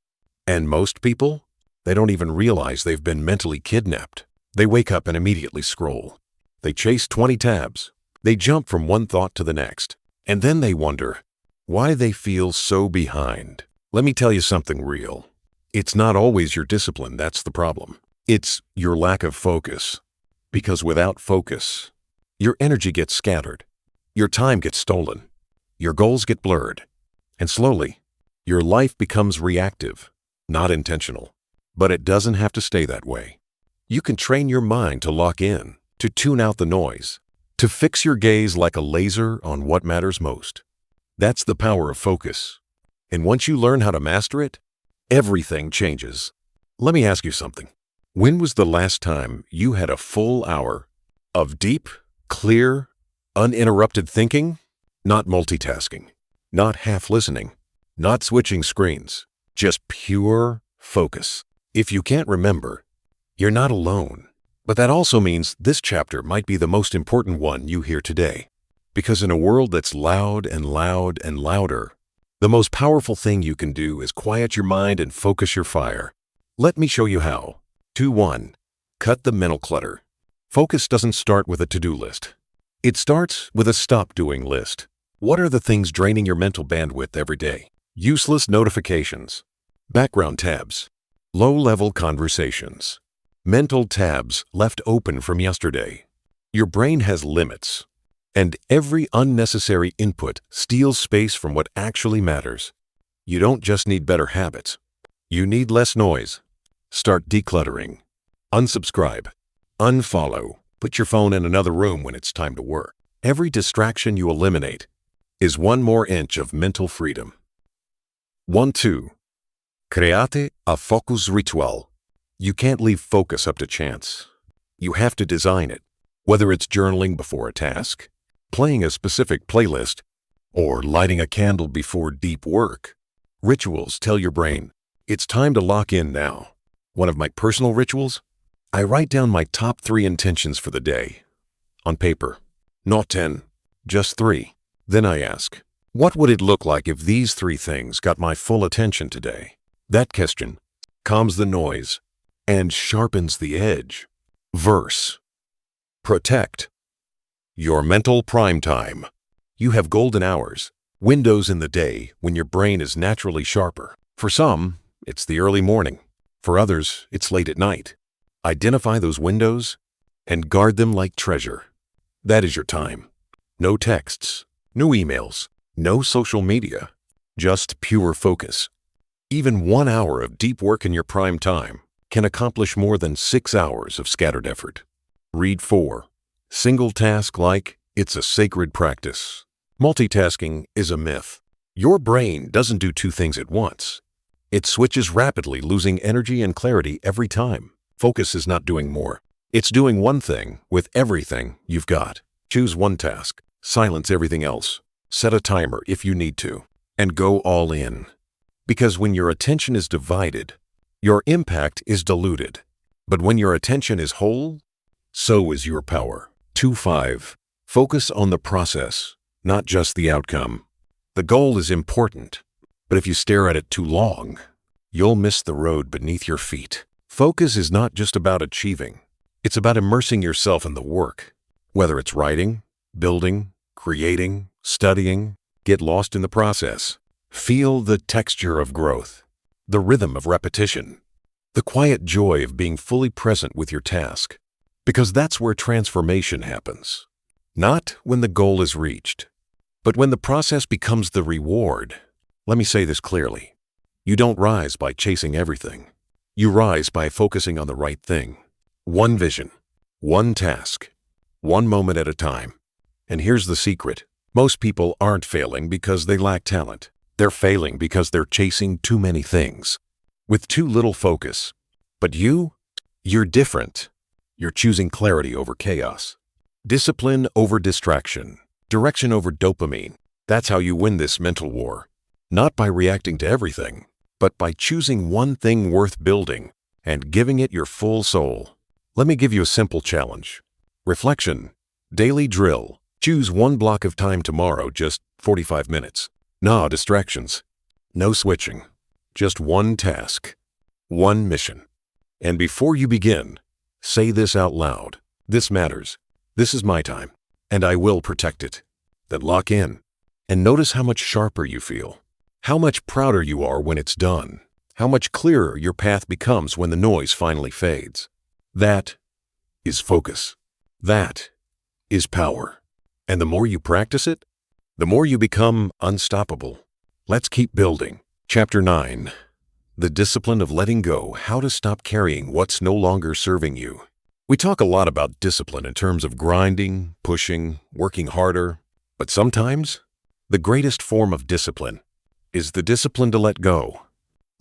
A: And most people, they don't even realize they've been mentally kidnapped. They wake up and immediately scroll. They chase 20 tabs. They jump from one thought to the next. And then they wonder why they feel so behind. Let me tell you something real. It's not always your discipline that's the problem. It's your lack of focus. Because without focus, your energy gets scattered. Your time gets stolen. your goals get blurred, and slowly, your life becomes reactive, not intentional. But it doesn't have to stay that way. You can train your mind to lock in, to tune out the noise, to fix your gaze like a laser on what matters most. That's the power of focus. And once you learn how to master it, everything changes. Let me ask you something. When was the last time you had a full hour of deep, clear, uninterrupted thinking? Not multitasking, not half listening, not switching screens, just pure focus. If you can't remember, you're not alone. But that also means this chapter might be the most important one you hear today. Because in a world that's loud and loud and louder, the most powerful thing you can do is quiet your mind and focus your fire. Let me show you how. 2-1. Cut the mental clutter. Focus doesn't start with a to-do list. It starts with a stop-doing list. What are the things draining your mental bandwidth every day? Useless notifications, background tabs, low-level conversations, mental tabs left open from yesterday. Your brain has limits, and every unnecessary input steals space from what actually matters. You don't just need better habits. You need less noise. Start decluttering. Unsubscribe. Unfollow. Put your phone in another room when it's time to work. Every distraction you eliminate is one more inch of mental freedom. 1-2. Create a focus ritual. You can't leave focus up to chance. You have to design it. Whether it's journaling before a task, playing a specific playlist, or lighting a candle before deep work, rituals tell your brain, it's time to lock in now. One of my personal rituals? I write down my top 3 intentions for the day. On paper. Not 10, just 3. Then I ask, what would it look like if these 3 things got my full attention today? That question calms the noise and sharpens the edge. Verse. Protect your mental prime time. You have golden hours, windows in the day when your brain is naturally sharper. For some, it's the early morning. For others, it's late at night. Identify those windows and guard them like treasure. That is your time. No texts, no emails, no social media, just pure focus. Even 1 hour of deep work in your prime time can accomplish more than 6 hours of scattered effort. Read 4. Single task like it's a sacred practice. Multitasking is a myth. Your brain doesn't do 2 things at once. It switches rapidly, losing energy and clarity every time. Focus is not doing more. It's doing one thing with everything you've got. Choose one task, silence everything else, set a timer if you need to, and go all in. Because when your attention is divided, your impact is diluted. But when your attention is whole, so is your power. 2-5. Focus on the process, not just the outcome. The goal is important, but if you stare at it too long, you'll miss the road beneath your feet. Focus is not just about achieving. It's about immersing yourself in the work. Whether it's writing, building, creating, studying, get lost in the process. Feel the texture of growth, the rhythm of repetition, the quiet joy of being fully present with your task. Because that's where transformation happens. Not when the goal is reached, but when the process becomes the reward. Let me say this clearly. You don't rise by chasing everything. You rise by focusing on the right thing. One vision, one task, one moment at a time. And here's the secret. Most people aren't failing because they lack talent. They're failing because they're chasing too many things with too little focus. But you're different. You're choosing clarity over chaos, discipline over distraction, direction over dopamine. That's how you win this mental war. Not by reacting to everything, but by choosing one thing worth building and giving it your full soul. Let me give you a simple challenge. Reflection. Daily drill. Choose one block of time tomorrow, just 45 minutes. No distractions. No switching. Just one task. One mission. And before you begin, say this out loud. This matters. This is my time, and I will protect it. Then lock in, and notice how much sharper you feel. How much prouder you are when it's done. How much clearer your path becomes when the noise finally fades. That is focus. That is power. And the more you practice it, the more you become unstoppable. Let's keep building. Chapter 9. The Discipline of Letting Go, How to Stop Carrying What's No Longer Serving You. We talk a lot about discipline in terms of grinding, pushing, working harder, but sometimes the greatest form of discipline is the discipline to let go.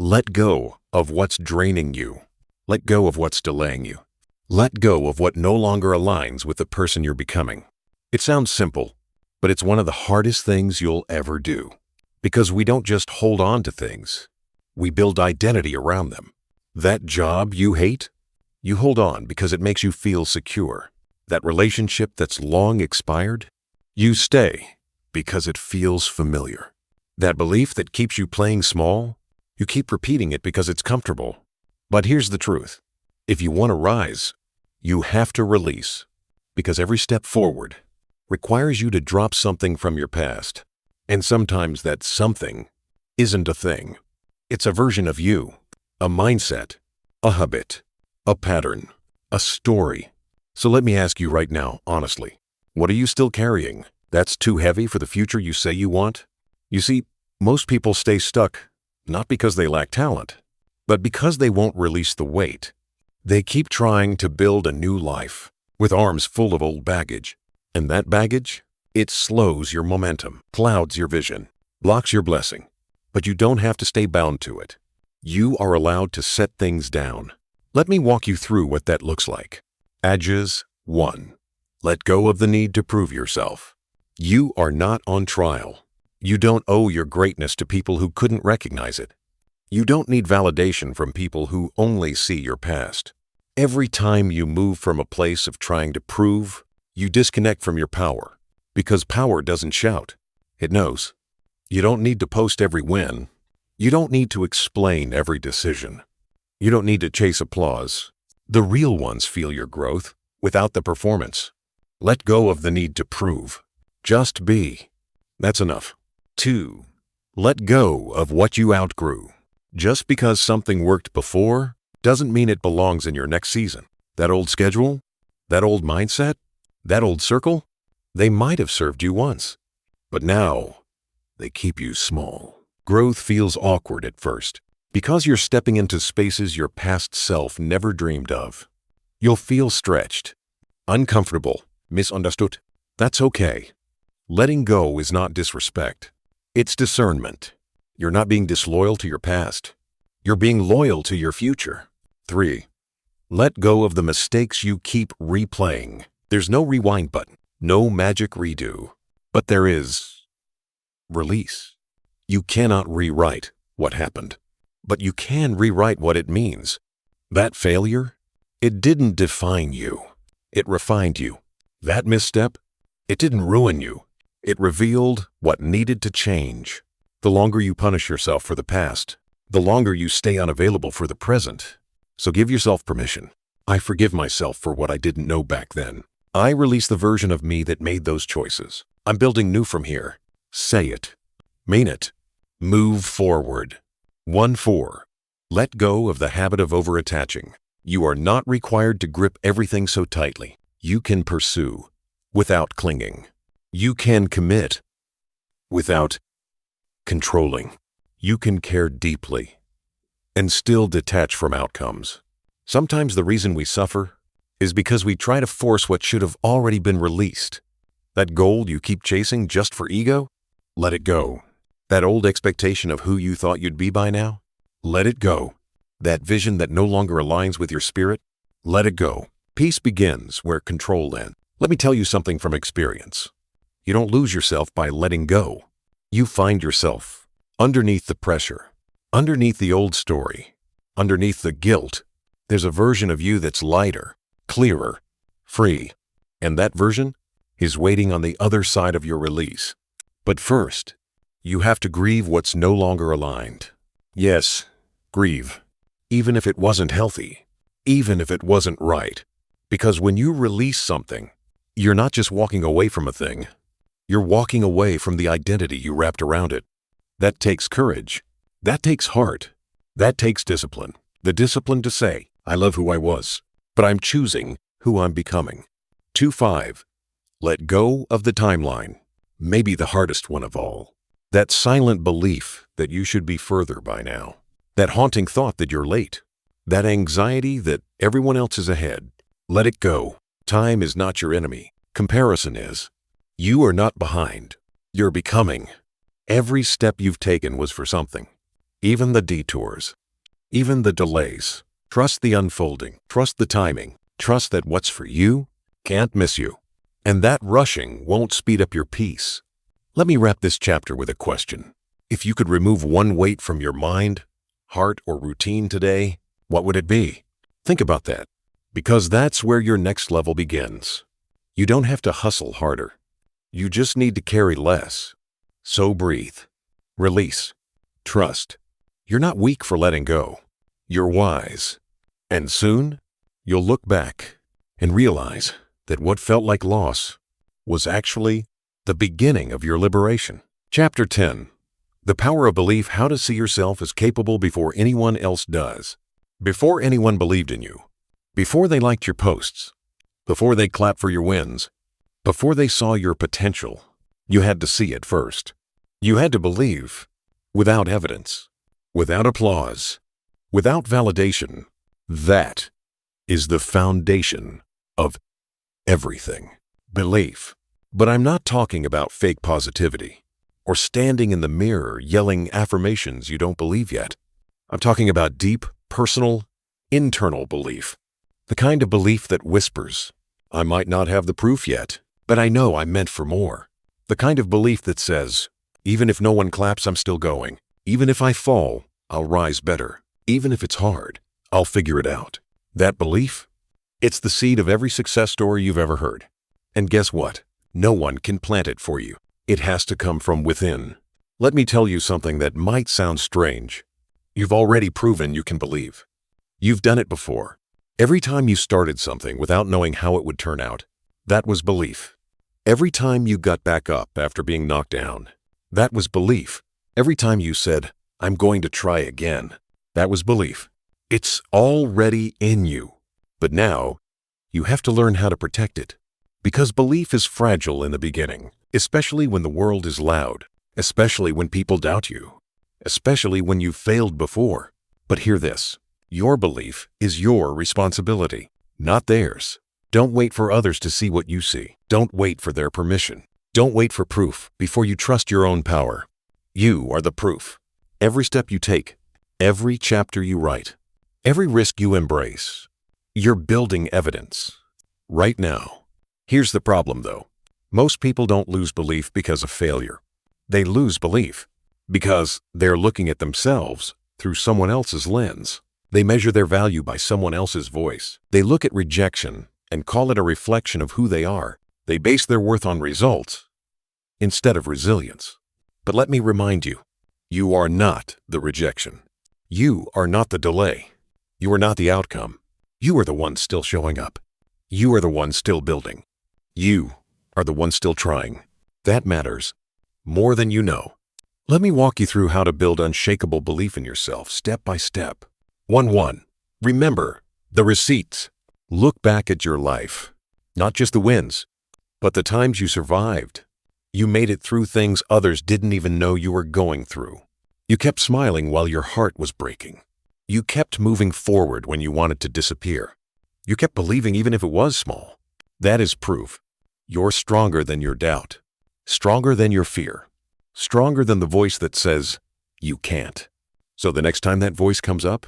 A: Let go of what's draining you. Let go of what's delaying you. Let go of what no longer aligns with the person you're becoming. It sounds simple, but it's one of the hardest things you'll ever do. Because we don't just hold on to things, we build identity around them. That job you hate, you hold on because it makes you feel secure. That relationship that's long expired, you stay because it feels familiar. That belief that keeps you playing small, you keep repeating it because it's comfortable. But here's the truth. If you want to rise, you have to release, because every step forward requires you to drop something from your past. And sometimes that something isn't a thing. It's a version of you, a mindset, a habit, a pattern, a story. So let me ask you right now, honestly, what are you still carrying that's too heavy for the future you say you want? You see, most people stay stuck, not because they lack talent, but because they won't release the weight. They keep trying to build a new life with arms full of old baggage. And that baggage, it slows your momentum, clouds your vision, blocks your blessing. But you don't have to stay bound to it. You are allowed to set things down. Let me walk you through what that looks like. Adges 1. Let go of the need to prove yourself. You are not on trial. You don't owe your greatness to people who couldn't recognize it. You don't need validation from people who only see your past. Every time you move from a place of trying to prove, you disconnect from your power. Because power doesn't shout. It knows. You don't need to post every win. You don't need to explain every decision. You don't need to chase applause. The real ones feel your growth without the performance. Let go of the need to prove. Just be. That's enough. 2. Let go of what you outgrew. Just because something worked before doesn't mean it belongs in your next season. That old schedule, that old mindset, that old circle, they might have served you once. But now, they keep you small. Growth feels awkward at first because you're stepping into spaces your past self never dreamed of. You'll feel stretched, uncomfortable, misunderstood. That's okay. Letting go is not disrespect. It's discernment. You're not being disloyal to your past. You're being loyal to your future. 3. Let go of the mistakes you keep replaying. There's no rewind button, no magic redo, but there is release. You cannot rewrite what happened, but you can rewrite what it means. That failure, it didn't define you. It refined you. That misstep, it didn't ruin you. It revealed what needed to change. The longer you punish yourself for the past, the longer you stay unavailable for the present. So give yourself permission. I forgive myself for what I didn't know back then. I release the version of me that made those choices. I'm building new from here. Say it. Mean it. Move forward. 1-4. Let go of the habit of overattaching. You are not required to grip everything so tightly. You can pursue without clinging. You can commit without controlling. You can care deeply and still detach from outcomes. Sometimes the reason we suffer is because we try to force what should have already been released. That goal you keep chasing just for ego? Let it go. That old expectation of who you thought you'd be by now? Let it go. That vision that no longer aligns with your spirit? Let it go. Peace begins where control ends. Let me tell you something from experience. You don't lose yourself by letting go. You find yourself underneath the pressure, underneath the old story, underneath the guilt. There's a version of you that's lighter, clearer, free. And that version is waiting on the other side of your release. But first, you have to grieve what's no longer aligned. Yes, grieve. Even if it wasn't healthy, even if it wasn't right. Because when you release something, you're not just walking away from a thing. You're walking away from the identity you wrapped around it. That takes courage. That takes heart. That takes discipline. The discipline to say, I love who I was, but I'm choosing who I'm becoming. 2-5. Let go of the timeline. Maybe the hardest one of all. That silent belief that you should be further by now. That haunting thought that you're late. That anxiety that everyone else is ahead. Let it go. Time is not your enemy. Comparison is. You are not behind. You're becoming. Every step you've taken was for something. Even the detours. Even the delays. Trust the unfolding. Trust the timing. Trust that what's for you can't miss you. And that rushing won't speed up your peace. Let me wrap this chapter with a question. If you could remove one weight from your mind, heart, or routine today, what would it be? Think about that, because that's where your next level begins. You don't have to hustle harder. You just need to carry less. So breathe. Release. Trust. You're not weak for letting go. You're wise. And soon, you'll look back and realize that what felt like loss was actually the beginning of your liberation. Chapter 10. The Power of Belief: How to See Yourself as Capable Before Anyone Else Does. Before anyone believed in you, before they liked your posts, before they clapped for your wins, before they saw your potential, you had to see it first. You had to believe, without evidence, without applause, without validation. That is the foundation of everything. Belief. But I'm not talking about fake positivity or standing in the mirror yelling affirmations you don't believe yet. I'm talking about deep, personal, internal belief. The kind of belief that whispers, I might not have the proof yet, but I know I'm meant for more. The kind of belief that says, even if no one claps, I'm still going. Even if I fall, I'll rise better. Even if it's hard, I'll figure it out. That belief? It's the seed of every success story you've ever heard. And guess what? No one can plant it for you. It has to come from within. Let me tell you something that might sound strange. You've already proven you can believe. You've done it before. Every time you started something without knowing how it would turn out, that was belief. Every time you got back up after being knocked down, that was belief. Every time you said, I'm going to try again, that was belief. It's already in you. But now, you have to learn how to protect it. Because belief is fragile in the beginning, especially when the world is loud, especially when people doubt you, especially when you've failed before. But hear this, your belief is your responsibility, not theirs. Don't wait for others to see what you see. Don't wait for their permission. Don't wait for proof before you trust your own power. You are the proof. Every step you take, every chapter you write, every risk you embrace, you're building evidence. Right now. Here's the problem though. Most people don't lose belief because of failure. They lose belief because they're looking at themselves through someone else's lens. They measure their value by someone else's voice. They look at rejection and call it a reflection of who they are. They base their worth on results instead of resilience. But let me remind you, you are not the rejection. You are not the delay. You are not the outcome. You are the one still showing up. You are the one still building. You are the one still trying. That matters more than you know. Let me walk you through how to build unshakable belief in yourself step by step. 1. Remember the receipts. Look back at your life, not just the wins, but the times you survived. You made it through things others didn't even know you were going through. You kept smiling while your heart was breaking. You kept moving forward when you wanted to disappear. You kept believing even if it was small. That is proof. You're stronger than your doubt, stronger than your fear, stronger than the voice that says, you can't. So the next time that voice comes up,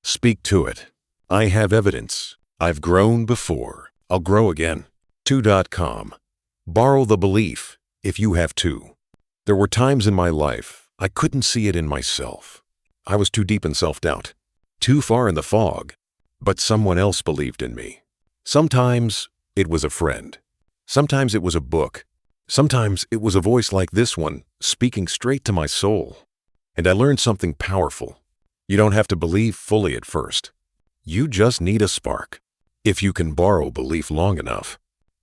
A: speak to it. I have evidence. I've grown before. I'll grow again. 2.com. Borrow the belief if you have to. There were times in my life I couldn't see it in myself. I was too deep in self-doubt, too far in the fog, but someone else believed in me. Sometimes it was a friend. Sometimes it was a book. Sometimes it was a voice like this one speaking straight to my soul. And I learned something powerful. You don't have to believe fully at first. You just need a spark. If you can borrow belief long enough,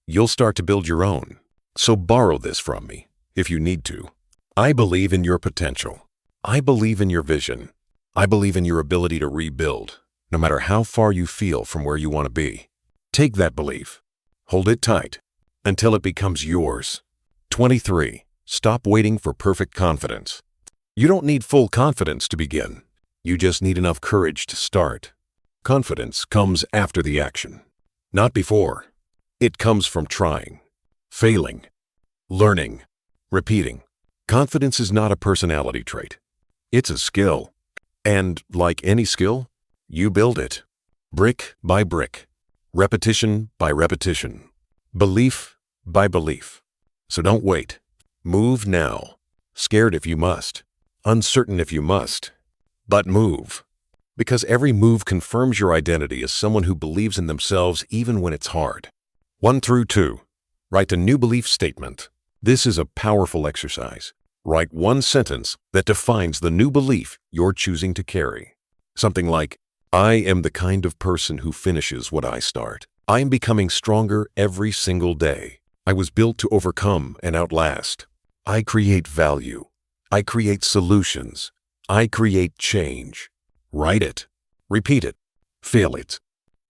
A: you'll start to build your own. So borrow this from me if you need to. I believe in your potential. I believe in your vision. I believe in your ability to rebuild, no matter how far you feel from where you want to be. Take that belief. Hold it tight until it becomes yours. 23. Stop waiting for perfect confidence. You don't need full confidence to begin. You just need enough courage to start. Confidence comes after the action, not before. It comes from trying, failing, learning, repeating. Confidence is not a personality trait. It's a skill. And like any skill, you build it, brick by brick, repetition by repetition, belief by belief. So don't wait. Move now. Scared if you must, uncertain if you must, but move. Because every move confirms your identity as someone who believes in themselves even when it's hard. 1 through 2. Write a new belief statement. This is a powerful exercise. Write one sentence that defines the new belief you're choosing to carry. Something like, I am the kind of person who finishes what I start. I am becoming stronger every single day. I was built to overcome and outlast. I create value. I create solutions. I create change. Write it. Repeat it. Feel it.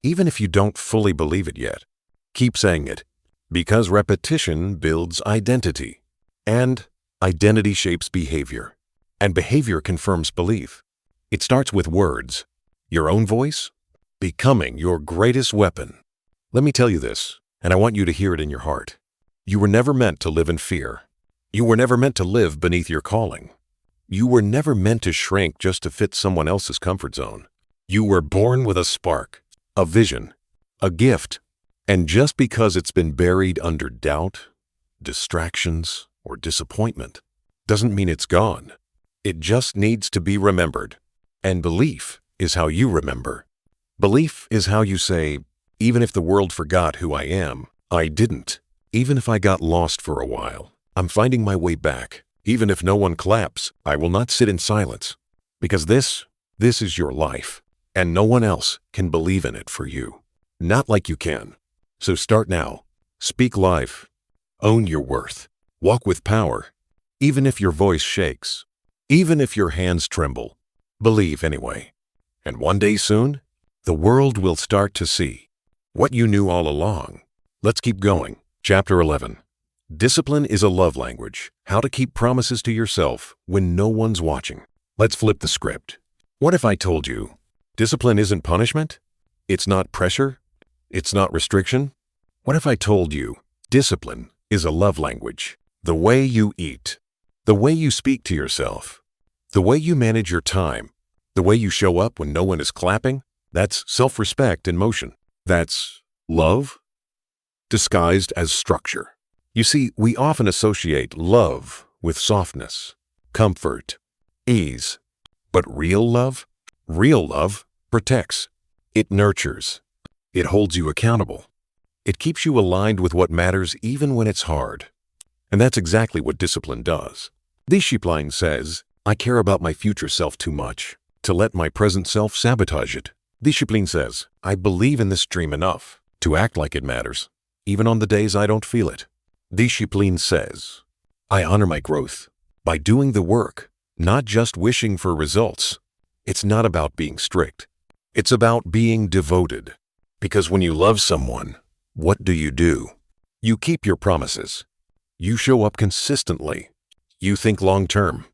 A: Even if you don't fully believe it yet, keep saying it, because repetition builds identity, and identity shapes behavior, and behavior confirms belief. It starts with words, your own voice, becoming your greatest weapon. Let me tell you this, and I want you to hear it in your heart. You were never meant to live in fear. You were never meant to live beneath your calling. You were never meant to shrink just to fit someone else's comfort zone. You were born with a spark, a vision, a gift. And just because it's been buried under doubt, distractions, or disappointment, doesn't mean it's gone. It just needs to be remembered. And belief is how you remember. Belief is how you say, even if the world forgot who I am, I didn't. Even if I got lost for a while, I'm finding my way back. Even if no one claps, I will not sit in silence. Because this is your life, and no one else can believe in it for you. Not like you can. So start now. Speak life. Own your worth. Walk with power. Even if your voice shakes. Even if your hands tremble. Believe anyway. And one day soon, the world will start to see what you knew all along. Let's keep going. Chapter 11. Discipline is a love language. How to keep promises to yourself when no one's watching. Let's flip the script. What if I told you, discipline isn't punishment? It's not pressure? It's not restriction? What if I told you, discipline is a love language? The way you eat, the way you speak to yourself, the way you manage your time, the way you show up when no one is clapping, that's self-respect in motion. That's love disguised as structure. You see, we often associate love with softness, comfort, ease. But real love protects. It nurtures. It holds you accountable. It keeps you aligned with what matters even when it's hard. And that's exactly what discipline does. Discipline says, I care about my future self too much to let my present self sabotage it. Discipline says, I believe in this dream enough to act like it matters, even on the days I don't feel it. Discipline says, I honor my growth by doing the work, not just wishing for results. It's not about being strict. It's about being devoted. Because when you love someone, what do? You keep your promises. You show up consistently. You think long-term.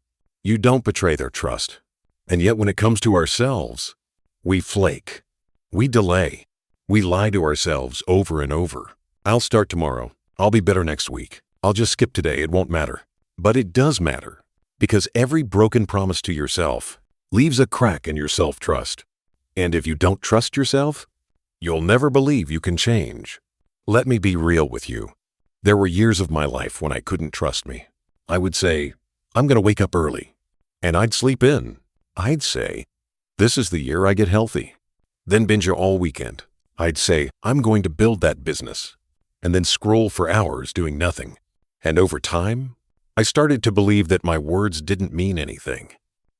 A: You don't betray their trust. And yet when it comes to ourselves, we flake. We delay. We lie to ourselves over and over. I'll start tomorrow. I'll be better next week. I'll just skip today. It won't matter. But it does matter. Because every broken promise to yourself leaves a crack in your self-trust. And if you don't trust yourself, you'll never believe you can change. Let me be real with you. There were years of my life when I couldn't trust me. I would say, I'm going to wake up early. And I'd sleep in. I'd say, this is the year I get healthy. Then binge all weekend. I'd say, I'm going to build that business. And then scroll for hours doing nothing. And over time, I started to believe that my words didn't mean anything.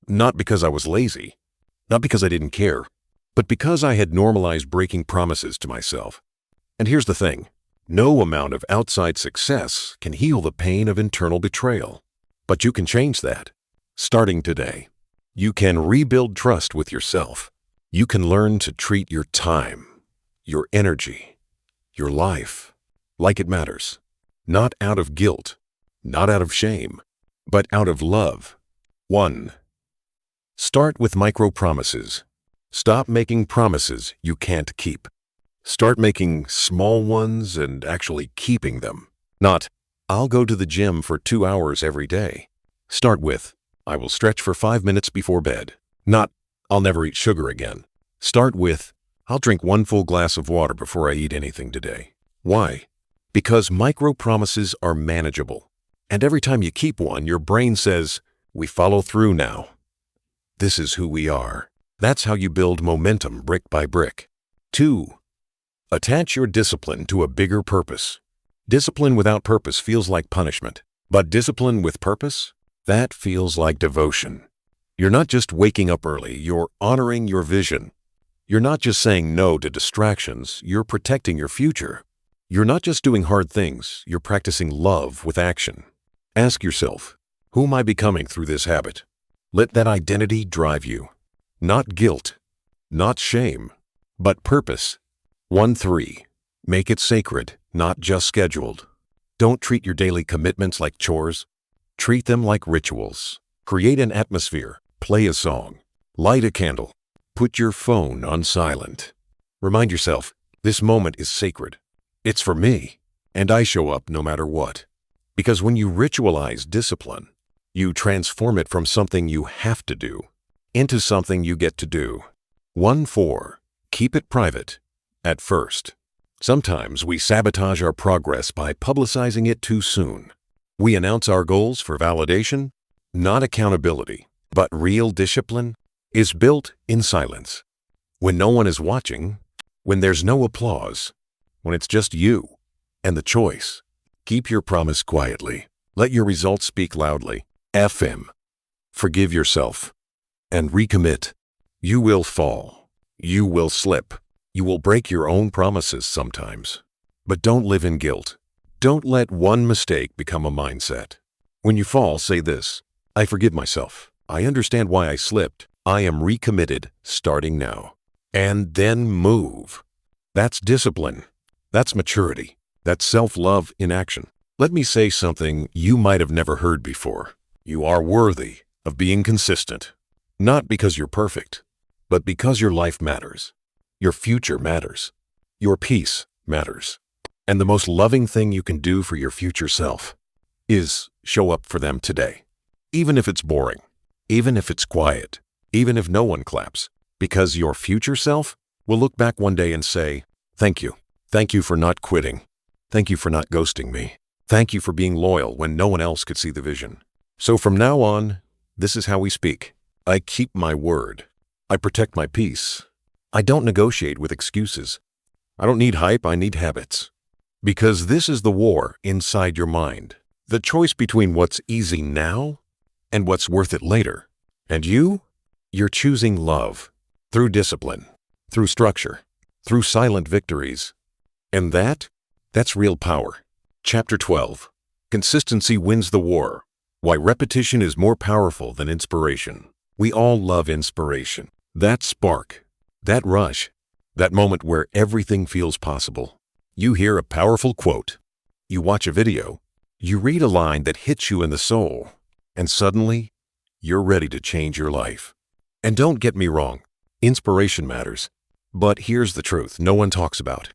A: Not because I was lazy, not because I didn't care, but because I had normalized breaking promises to myself. And here's the thing, no amount of outside success can heal the pain of internal betrayal. But you can change that. Starting today, you can rebuild trust with yourself. You can learn to treat your time, your energy, your life, like it matters. Not out of guilt, not out of shame, but out of love. 1. Start with micro-promises. Stop making promises you can't keep. Start making small ones and actually keeping them. Not, I'll go to the gym for 2 hours every day. Start with, I will stretch for 5 minutes before bed. Not, I'll never eat sugar again. Start with, I'll drink 1 full glass of water before I eat anything today. Why? Because micro-promises are manageable. And every time you keep one, your brain says, we follow through now. This is who we are. That's how you build momentum brick by brick. 2. Attach your discipline to a bigger purpose. Discipline without purpose feels like punishment, but discipline with purpose, that feels like devotion. You're not just waking up early, you're honoring your vision. You're not just saying no to distractions, you're protecting your future. You're not just doing hard things, you're practicing love with action. Ask yourself, who am I becoming through this habit? Let that identity drive you. Not guilt, not shame, but purpose. 1-3. Make it sacred, not just scheduled. Don't treat your daily commitments like chores. Treat them like rituals. Create an atmosphere. Play a song. Light a candle. Put your phone on silent. Remind yourself, this moment is sacred. It's for me, and I show up no matter what. Because when you ritualize discipline, you transform it from something you have to do into something you get to do. 1-4. Keep it private at first. Sometimes we sabotage our progress by publicizing it too soon. We announce our goals for validation, not accountability, but real discipline is built in silence. When no one is watching, when there's no applause, when it's just you and the choice. Keep your promise quietly. Let your results speak loudly. FM. Forgive yourself and recommit. You will fall. You will slip. You will break your own promises sometimes. But don't live in guilt. Don't let one mistake become a mindset. When you fall, say this, I forgive myself. I understand why I slipped. I am recommitted starting now. And then move. That's discipline. That's maturity. That's self-love in action. Let me say something you might have never heard before. You are worthy of being consistent. Not because you're perfect, but because your life matters. Your future matters. Your peace matters. And the most loving thing you can do for your future self is show up for them today. Even if it's boring, even if it's quiet, even if no one claps, because your future self will look back one day and say, thank you. Thank you for not quitting. Thank you for not ghosting me. Thank you for being loyal when no one else could see the vision. So from now on, this is how we speak. I keep my word. I protect my peace. I don't negotiate with excuses. I don't need hype, I need habits. Because this is the war inside your mind. The choice between what's easy now and what's worth it later. And you're choosing love through discipline, through structure, through silent victories. And that's real power. Chapter 12. Consistency wins the war. Why repetition is more powerful than inspiration. We all love inspiration. That spark, that rush, that moment where everything feels possible. You hear a powerful quote. You watch a video. You read a line that hits you in the soul. And suddenly, you're ready to change your life. And don't get me wrong, inspiration matters. But here's the truth no one talks about.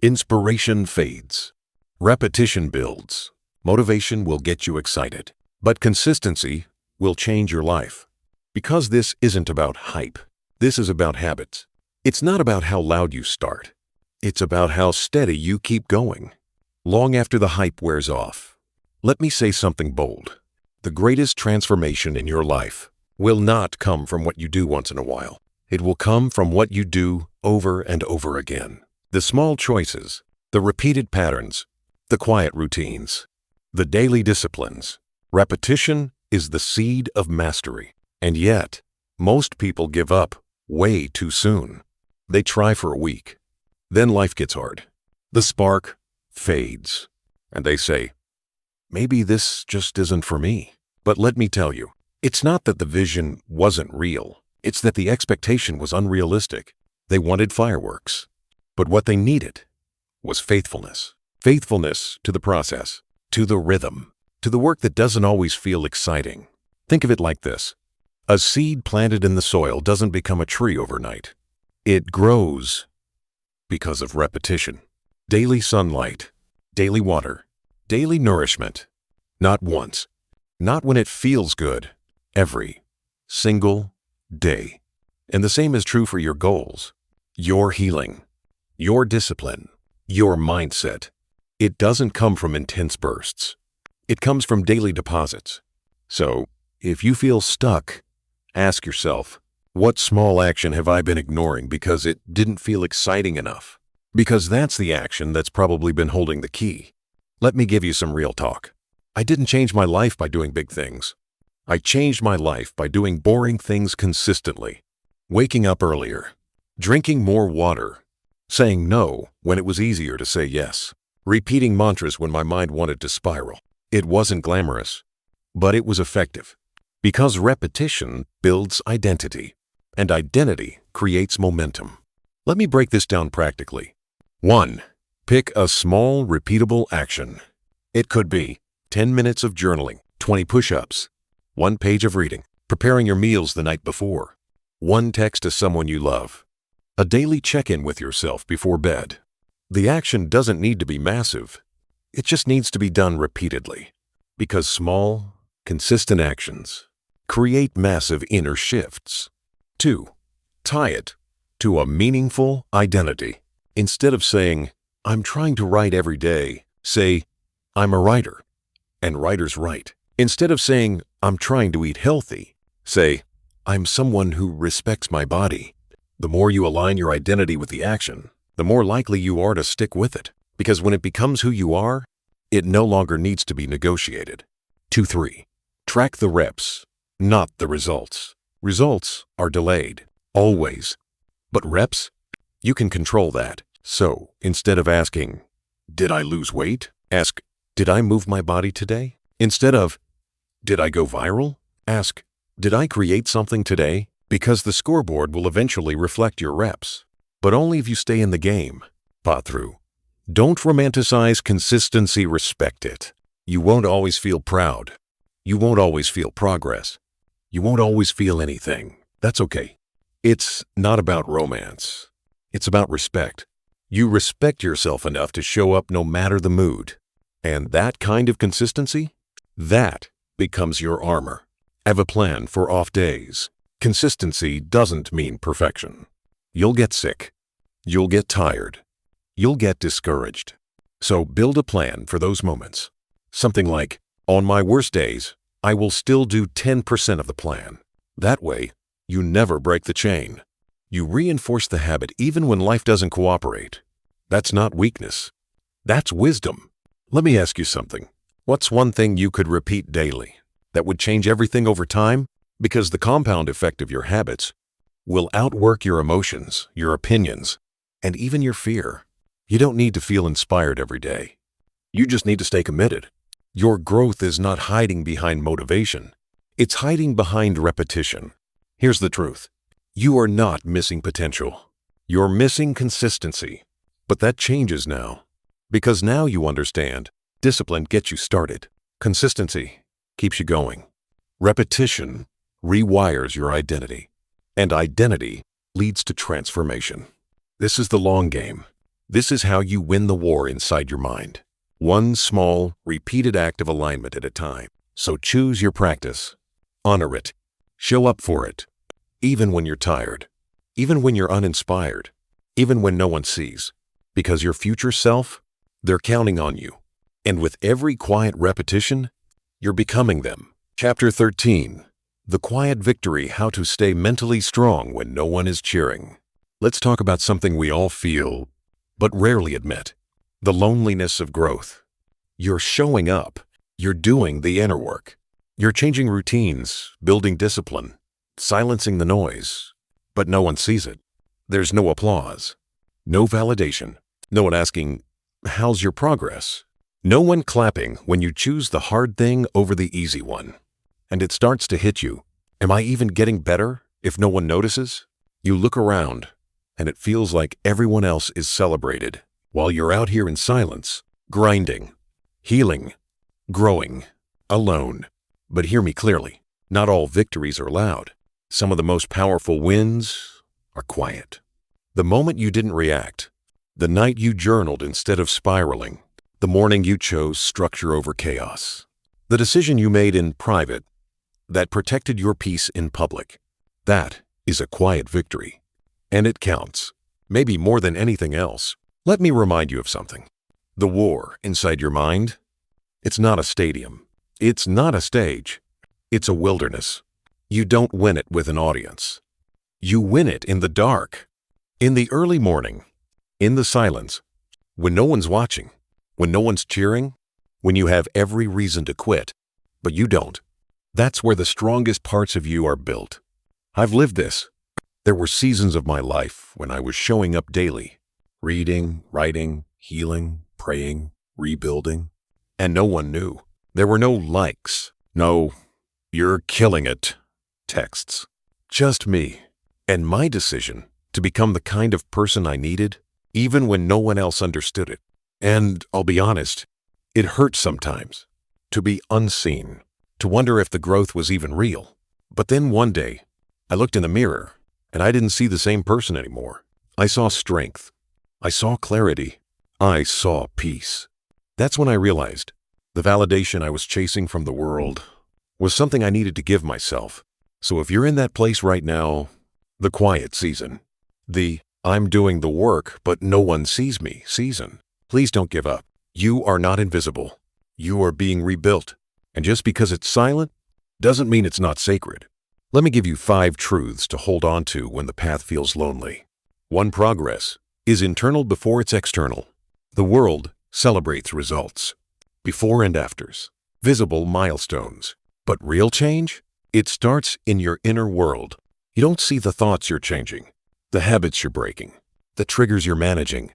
A: Inspiration fades. Repetition builds. Motivation will get you excited. But consistency will change your life. Because this isn't about hype. This is about habits. It's not about how loud you start. It's about how steady you keep going. Long after the hype wears off. Let me say something bold. The greatest transformation in your life will not come from what you do once in a while. It will come from what you do over and over again. The small choices, the repeated patterns, the quiet routines, the daily disciplines. Repetition is the seed of mastery. And yet, most people give up way too soon. They try for a week. Then life gets hard. The spark fades. And they say, maybe this just isn't for me. But let me tell you, it's not that the vision wasn't real. It's that the expectation was unrealistic. They wanted fireworks. But what they needed was faithfulness. Faithfulness to the process, to the rhythm, to the work that doesn't always feel exciting. Think of it like this. A seed planted in the soil doesn't become a tree overnight. It grows because of repetition. Daily sunlight, daily water, daily nourishment. Not once, not when it feels good, every single day. And the same is true for your goals, your healing, your discipline, your mindset. It doesn't come from intense bursts. It comes from daily deposits. So, if you feel stuck, ask yourself, what small action have I been ignoring because it didn't feel exciting enough? Because that's the action that's probably been holding the key. Let me give you some real talk. I didn't change my life by doing big things. I changed my life by doing boring things consistently. Waking up earlier, drinking more water, saying no when it was easier to say yes, repeating mantras when my mind wanted to spiral. It wasn't glamorous, but it was effective. Because repetition builds identity, and identity creates momentum. Let me break this down practically. 1. Pick a small, repeatable action. It could be 10 minutes of journaling, 20 push-ups, 1 page of reading, preparing your meals the night before, 1 text to someone you love, a daily check-in with yourself before bed. The action doesn't need to be massive. It just needs to be done repeatedly. Because small, consistent actions create massive inner shifts. 2. Tie it to a meaningful identity. Instead of saying, I'm trying to write every day, say, I'm a writer, and writers write. Instead of saying, I'm trying to eat healthy, say, I'm someone who respects my body. The more you align your identity with the action, the more likely you are to stick with it. Because when it becomes who you are, it no longer needs to be negotiated. 2-3. Track the reps, not the results. Results are delayed, always. But reps, you can control that. So, instead of asking, did I lose weight? Ask, did I move my body today? Instead of, did I go viral? Ask, did I create something today? Because the scoreboard will eventually reflect your reps. But only if you stay in the game. Thought through. Don't romanticize consistency, respect it. You won't always feel proud. You won't always feel progress. You won't always feel anything. That's okay. It's not about romance. It's about respect. You respect yourself enough to show up no matter the mood. And that kind of consistency, that becomes your armor. Have a plan for off days. Consistency doesn't mean perfection. You'll get sick. You'll get tired. You'll get discouraged. So build a plan for those moments. Something like, on my worst days, I will still do 10% of the plan. That way, you never break the chain. You reinforce the habit even when life doesn't cooperate. That's not weakness. That's wisdom. Let me ask you something. What's one thing you could repeat daily that would change everything over time? Because the compound effect of your habits will outwork your emotions, your opinions, and even your fear. You don't need to feel inspired every day. You just need to stay committed. Your growth is not hiding behind motivation. It's hiding behind repetition. Here's the truth. You are not missing potential. You're missing consistency. But that changes now. Because now you understand, discipline gets you started. Consistency keeps you going. Repetition rewires your identity. And identity leads to transformation. This is the long game. This is how you win the war inside your mind. One small, repeated act of alignment at a time. So choose your practice. Honor it. Show up for it. Even when you're tired. Even when you're uninspired. Even when no one sees. Because your future self, they're counting on you. And with every quiet repetition, you're becoming them. Chapter 13. The Quiet Victory: How to Stay Mentally Strong When No One Is Cheering. Let's talk about something we all feel, but rarely admit. The loneliness of growth. You're showing up. You're doing the inner work. You're changing routines, building discipline, silencing the noise. But no one sees it. There's no applause. No validation. No one asking, how's your progress? No one clapping when you choose the hard thing over the easy one. And it starts to hit you. Am I even getting better if no one notices? You look around, and it feels like everyone else is celebrated, while you're out here in silence, grinding, healing, growing. alone. But hear me clearly. Not all victories are loud. Some of the most powerful wins are quiet. The moment you didn't react, the night you journaled instead of spiraling, the morning you chose structure over chaos, the decision you made in private that protected your peace in public. That is a quiet victory. And it counts, maybe more than anything else. Let me remind you of something. The war inside your mind, it's not a stadium. It's not a stage. It's a wilderness. You don't win it with an audience. You win it in the dark, in the early morning, in the silence, when no one's watching, when no one's cheering, when you have every reason to quit, but you don't. That's where the strongest parts of you are built. I've lived this. There were seasons of my life when I was showing up daily, reading, writing, healing, praying, rebuilding, and no one knew. There were no likes, no "you're killing it" texts. Just me and my decision to become the kind of person I needed, even when no one else understood it. And I'll be honest, it hurt sometimes to be unseen, to wonder if the growth was even real. But then one day, I looked in the mirror and I didn't see the same person anymore. I saw strength. I saw clarity. I saw peace. That's when I realized the validation I was chasing from the world was something I needed to give myself. So if you're in that place right now, the quiet season, the "I'm doing the work but no one sees me" season, please don't give up. You are not invisible. You are being rebuilt. And just because it's silent doesn't mean it's not sacred. Let me give you 5 truths to hold on to when the path feels lonely. 1. Progress is internal before it's external. The world celebrates results, before and afters, visible milestones. But real change? It starts in your inner world. You don't see the thoughts you're changing, the habits you're breaking, the triggers you're managing,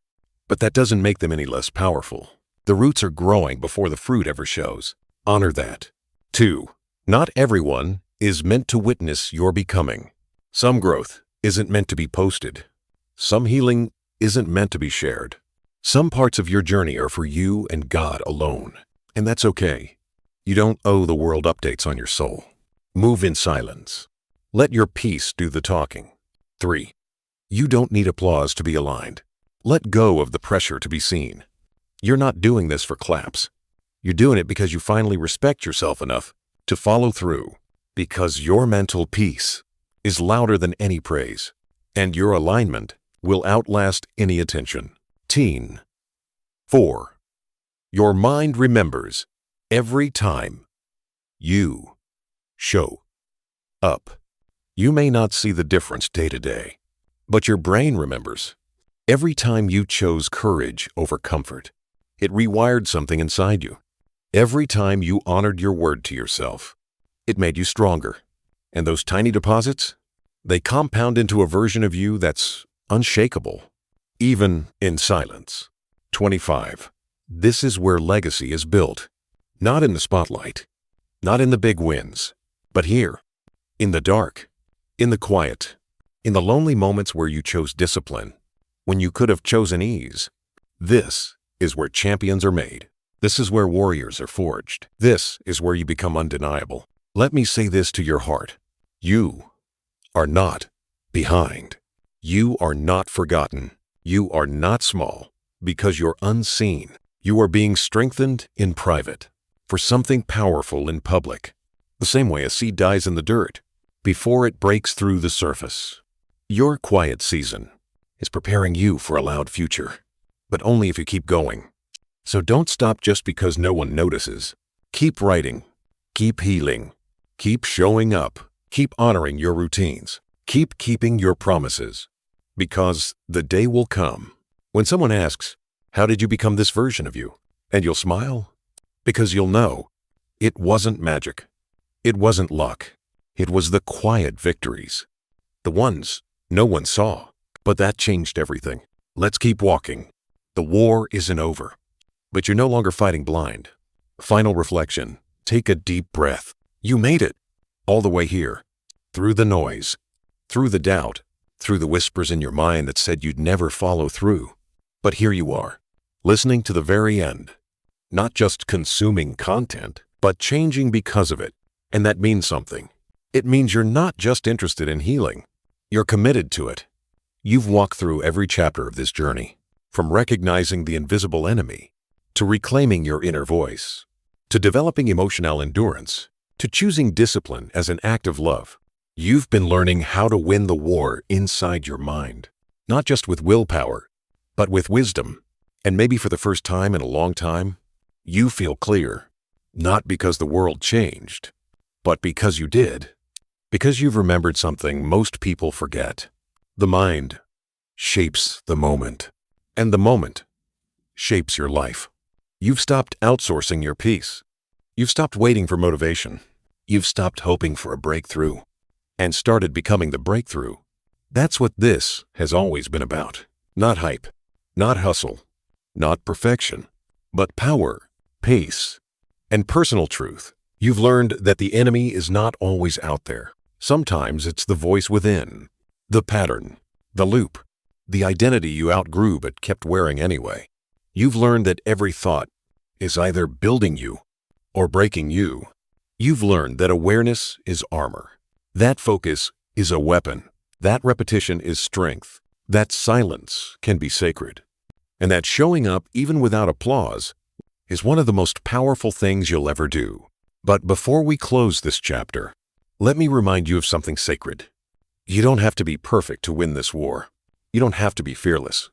A: but that doesn't make them any less powerful. The roots are growing before the fruit ever shows. Honor that. 2. Not everyone is meant to witness your becoming. Some growth isn't meant to be posted. Some healing isn't meant to be shared. Some parts of your journey are for you and God alone, and that's okay. You don't owe the world updates on your soul. Move in silence. Let your peace do the talking. 3. You don't need applause to be aligned. Let go of the pressure to be seen. You're not doing this for claps. You're doing it because you finally respect yourself enough to follow through, because your mental peace is louder than any praise, and your alignment will outlast any attention. 4. Your mind remembers every time you show up. You may not see the difference day to day, but your brain remembers. Every time you chose courage over comfort, it rewired something inside you. Every time you honored your word to yourself, it made you stronger. And those tiny deposits, they compound into a version of you that's unshakable, even in silence. 25. This is where legacy is built. Not in the spotlight, not in the big wins, but here, in the dark, in the quiet, in the lonely moments where you chose discipline, when you could have chosen ease. This is where champions are made. This is where warriors are forged. This is where you become undeniable. Let me say this to your heart. You are not behind. You are not forgotten. You are not small because you're unseen. You are being strengthened in private for something powerful in public. The same way a seed dies in the dirt before it breaks through the surface. Your quiet season is preparing you for a loud future, but only if you keep going. So don't stop just because no one notices. Keep writing, keep healing, keep showing up, keep honoring your routines, keep keeping your promises. Because the day will come when someone asks, "How did you become this version of you?" And you'll smile, because you'll know it wasn't magic. It wasn't luck. It was the quiet victories, the ones no one saw. But that changed everything. Let's keep walking. The war isn't over, but you're no longer fighting blind. Final reflection. Take a deep breath. You made it all the way here, through the noise, through the doubt, through the whispers in your mind that said you'd never follow through. But here you are, listening to the very end, not just consuming content, but changing because of it. And that means something. It means you're not just interested in healing. You're committed to it. You've walked through every chapter of this journey, from recognizing the invisible enemy, to reclaiming your inner voice, to developing emotional endurance, to choosing discipline as an act of love. You've been learning how to win the war inside your mind, not just with willpower, but with wisdom. And maybe for the first time in a long time, you feel clear, not because the world changed, but because you did. Because you've remembered something most people forget. The mind shapes the moment, and the moment shapes your life. You've stopped outsourcing your peace. You've stopped waiting for motivation. You've stopped hoping for a breakthrough and started becoming the breakthrough. That's what this has always been about. Not hype, not hustle, not perfection, but power, pace, and personal truth. You've learned that the enemy is not always out there. Sometimes it's the voice within, the pattern, the loop, the identity you outgrew but kept wearing anyway. You've learned that every thought is either building you or breaking you. You've learned that awareness is armor. That focus is a weapon. That repetition is strength. That silence can be sacred. And that showing up even without applause is one of the most powerful things you'll ever do. But before we close this chapter, let me remind you of something sacred. You don't have to be perfect to win this war. You don't have to be fearless.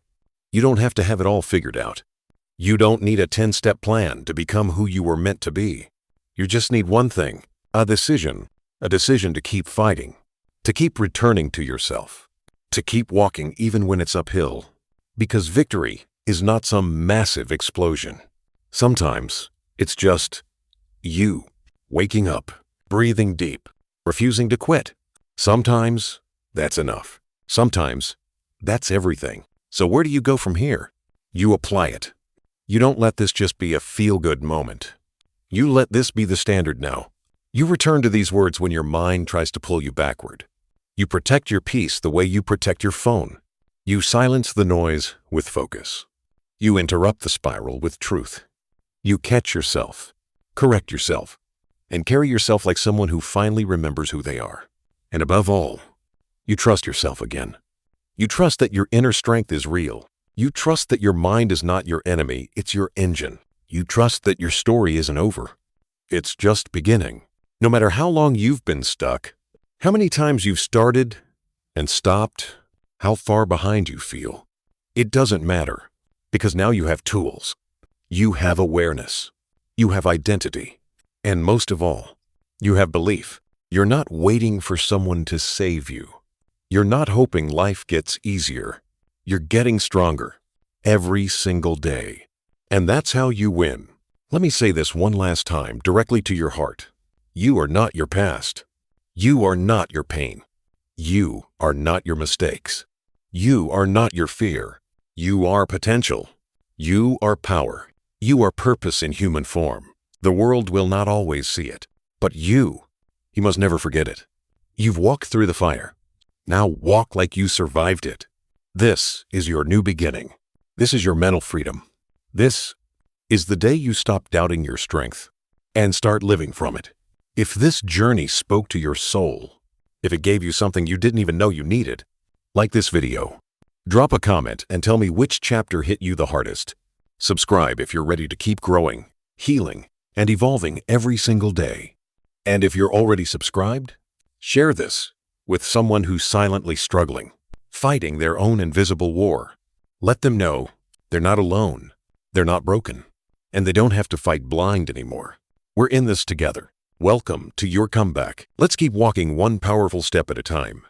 A: You don't have to have it all figured out. You don't need a 10-step plan to become who you were meant to be. You just need one thing, a decision to keep fighting, to keep returning to yourself, to keep walking even when it's uphill. Because victory is not some massive explosion. Sometimes it's just you waking up, breathing deep, refusing to quit. Sometimes that's enough. Sometimes that's everything. So where do you go from here? You apply it. You don't let this just be a feel-good moment. You let this be the standard now. You return to these words when your mind tries to pull you backward. You protect your peace the way you protect your phone. You silence the noise with focus. You interrupt the spiral with truth. You catch yourself, correct yourself, and carry yourself like someone who finally remembers who they are. And above all, you trust yourself again. You trust that your inner strength is real. You trust that your mind is not your enemy, it's your engine. You trust that your story isn't over. It's just beginning. No matter how long you've been stuck, how many times you've started and stopped, how far behind you feel, it doesn't matter, because now you have tools. You have awareness. You have identity. And most of all, you have belief. You're not waiting for someone to save you. You're not hoping life gets easier. You're getting stronger every single day. And that's how you win. Let me say this one last time directly to your heart. You are not your past. You are not your pain. You are not your mistakes. You are not your fear. You are potential. You are power. You are purpose in human form. The world will not always see it, but you must never forget it. You've walked through the fire. Now walk like you survived it. This is your new beginning. This is your mental freedom. This is the day you stop doubting your strength and start living from it. If this journey spoke to your soul, if it gave you something you didn't even know you needed, like this video, drop a comment and tell me which chapter hit you the hardest. Subscribe if you're ready to keep growing, healing, and evolving every single day. And if you're already subscribed, share this with someone who's silently struggling, fighting their own invisible war. Let them know they're not alone, they're not broken, and they don't have to fight blind anymore. We're in this together. Welcome to your comeback. Let's keep walking one powerful step at a time.